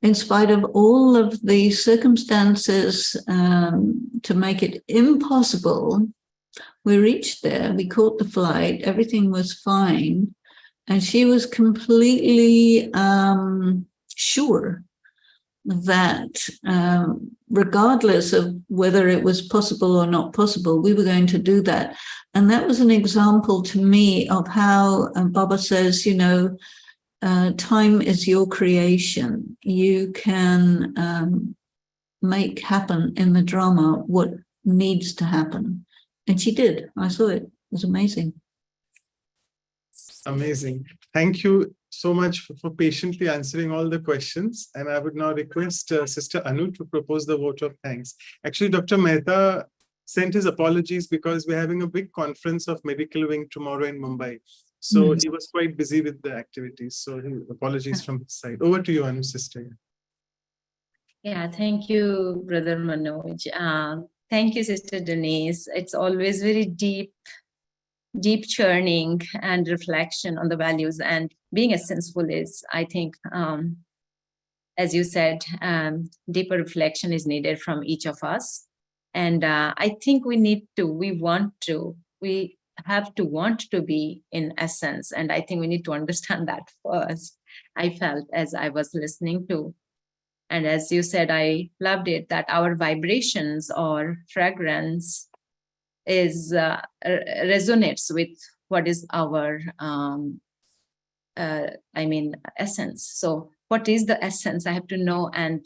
in spite of all of the circumstances to make it impossible, we reached there, we caught the flight, everything was fine. And she was completely sure that regardless of whether it was possible or not possible, we were going to do that. And that was an example to me of how Baba says, you know, time is your creation. You can make happen in the drama what needs to happen. And she did. I saw it. It was amazing. Amazing. Thank you so much for patiently answering all the questions. And I would now request Sister Anu to propose the vote of thanks. Actually, Dr. Mehta sent his apologies because we're having a big conference of Medical Wing tomorrow in Mumbai. So he was quite busy with the activities. So apologies from his side. Over to you, Anu, sister. Yeah, thank you, Brother Manoj. Thank you, Sister Denise. It's always very deep churning and reflection on the values, and being essential is, I think, as you said, deeper reflection is needed from each of us. And I think we have to want to be in essence. And I think we need to understand that first. I felt as I was listening to. And as you said, I loved it, that our vibrations or fragrance is resonates with what is our essence. So what is the essence? I have to know. And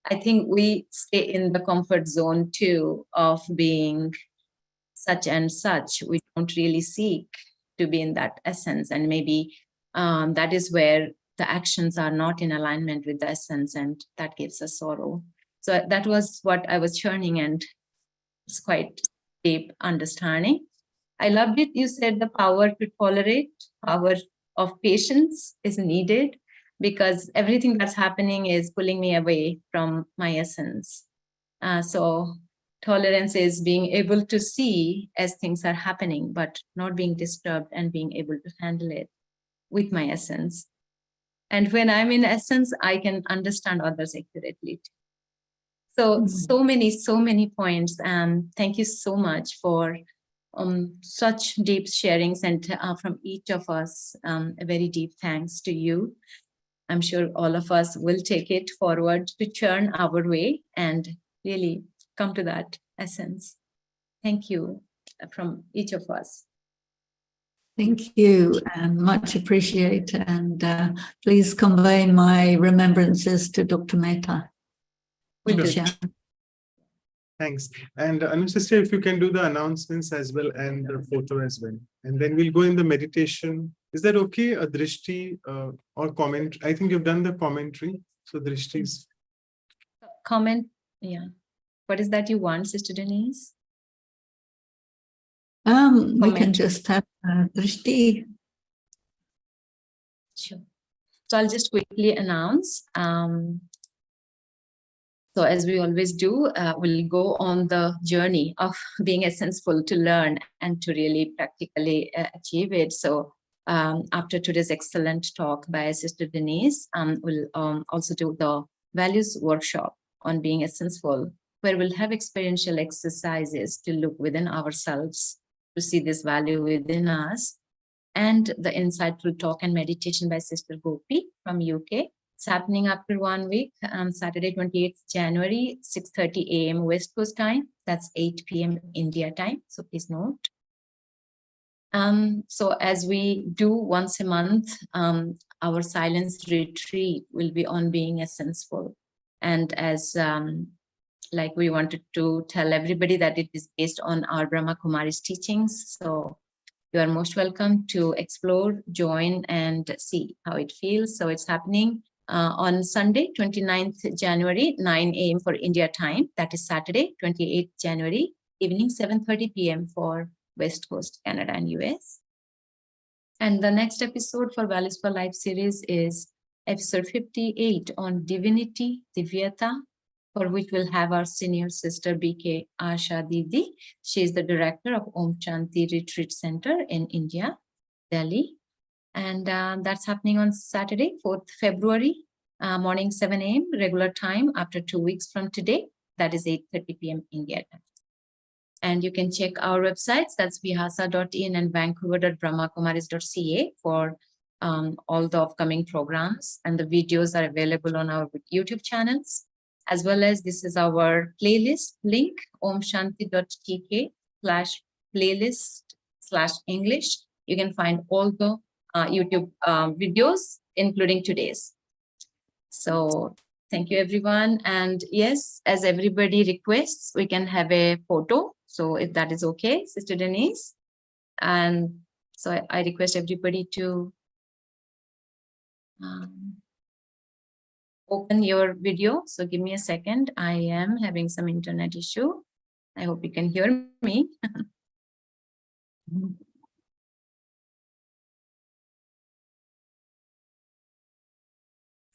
I think we stay in the comfort zone too of being such and such. We don't really seek to be in that essence, and maybe that is where the actions are not in alignment with the essence, and that gives us sorrow. So that was what I was churning, and it's quite deep understanding. I loved it. You said the power to tolerate, power of patience is needed, because everything that's happening is pulling me away from my essence. So tolerance is being able to see as things are happening, but not being disturbed, and being able to handle it with my essence. And when I'm in essence, I can understand others accurately. So, so many points. Thank you so much for such deep sharings, and from each of us, a very deep thanks to you. I'm sure all of us will take it forward to churn our way and really come to that essence. Thank you from each of us. Thank you, and much appreciate. And please convey my remembrances to Dr. Mehta. Thanks. And Anu sister, if you can do the announcements as well and the photo as well. And then we'll go in the meditation. Is that okay? A drishti or comment? I think you've done the commentary. So drishtis. Comment, yeah. What is that you want, Sister Denise? We can just have drishti. Sure. So I'll just quickly announce. So as we always do, we'll go on the journey of being essential to learn and to really practically achieve it. So after today's excellent talk by Sister Denise, we'll also do the values workshop on being essential, where we'll have experiential exercises to look within ourselves, to see this value within us, and the insightful talk and meditation by Sister Gopi from UK. It's happening after 1 week, Saturday, 28th January, 6:30 a.m. West Coast time. That's 8 p.m. India time. So please note. So as we do once a month, our silence retreat will be on being essential. And as like we wanted to tell everybody that it is based on our Brahma Kumaris teachings. So you are most welcome to explore, join, and see how it feels. So it's happening on Sunday, 29th January, 9 a.m. for India time. That is Saturday, 28th January, evening 7:30 p.m. for West Coast, Canada and US. And the next episode for Values for Life series is episode 58 on Divinity, Divyata, for which we'll have our senior sister BK Asha Didi. She is the director of Om Shanti Retreat Center in India, Delhi. And that's happening on Saturday, 4th February, morning 7 a.m. regular time after 2 weeks from today. That is 8:30 p.m. India time. And you can check our websites, that's vihasa.in and vancouver.brahmakumaris.ca for all the upcoming programs. And the videos are available on our YouTube channels, as well as this is our playlist link, omshanti.tk/playlist/English. You can find all the YouTube videos, including today's. So thank you, everyone. And yes, as everybody requests, we can have a photo. So if that is okay, Sister Denise. And so I request everybody to open your video. So give me a second. I am having some internet issue. I hope you can hear me.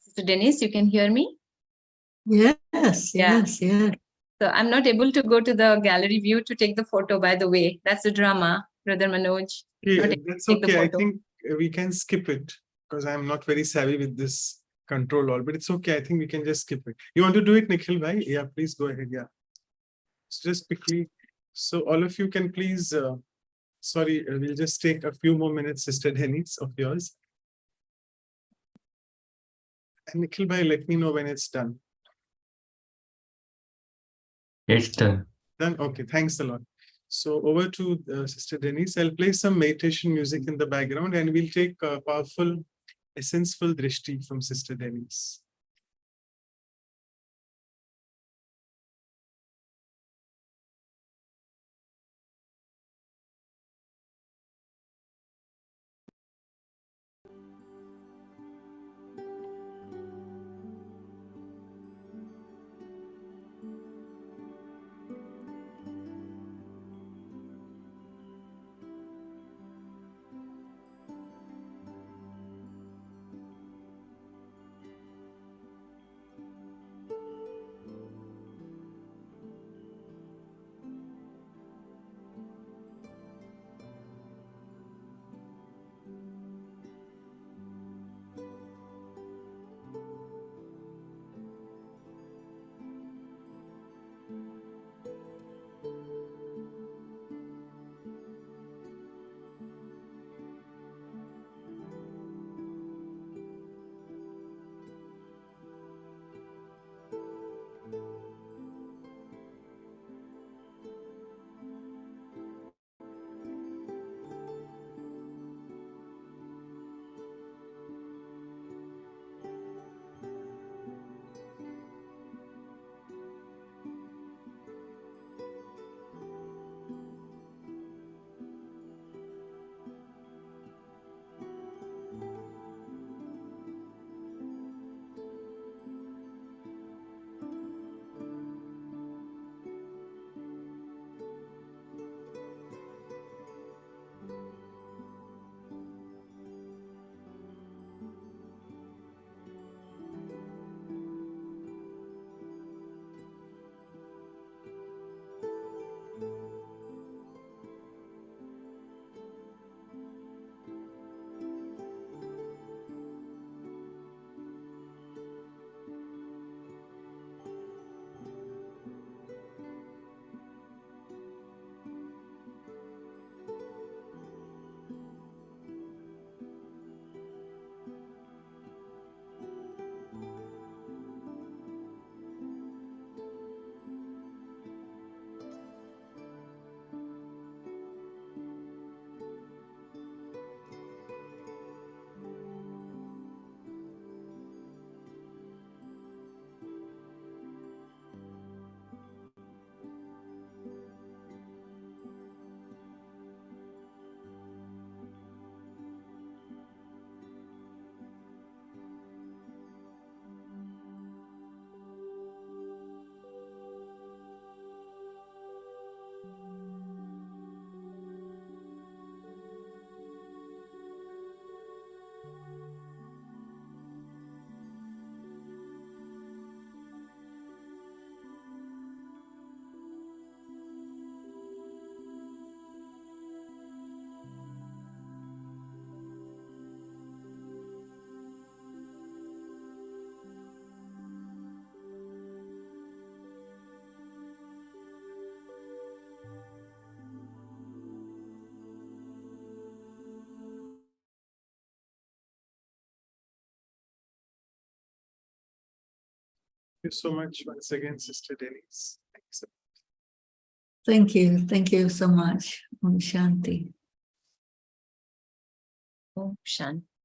Sister Denise, you can hear me? Yes, Yeah. yes, yes. So I'm not able to go to the gallery view to take the photo, by the way. That's a drama, Brother Manoj. Yeah, Not that's take the okay. I photo. think we can skip it because I'm not very savvy with this control all, but it's okay. I think we can just skip it. You want to do it, Nikhil bhai? Yeah, please go ahead. Yeah. So just quickly. So all of you can please, sorry, we'll just take a few more minutes, Sister Denise, of yours. And Nikhil bhai, let me know when it's done. It's done. Done? Okay, thanks a lot. So over to Sister Denise. I'll play some meditation music in the background and we'll take a powerful, essential drishti from Sister Denise. you so much once again, Sister Denise. Thanks. Thank you. Thank you so much. Om Shanti. Om Shanti.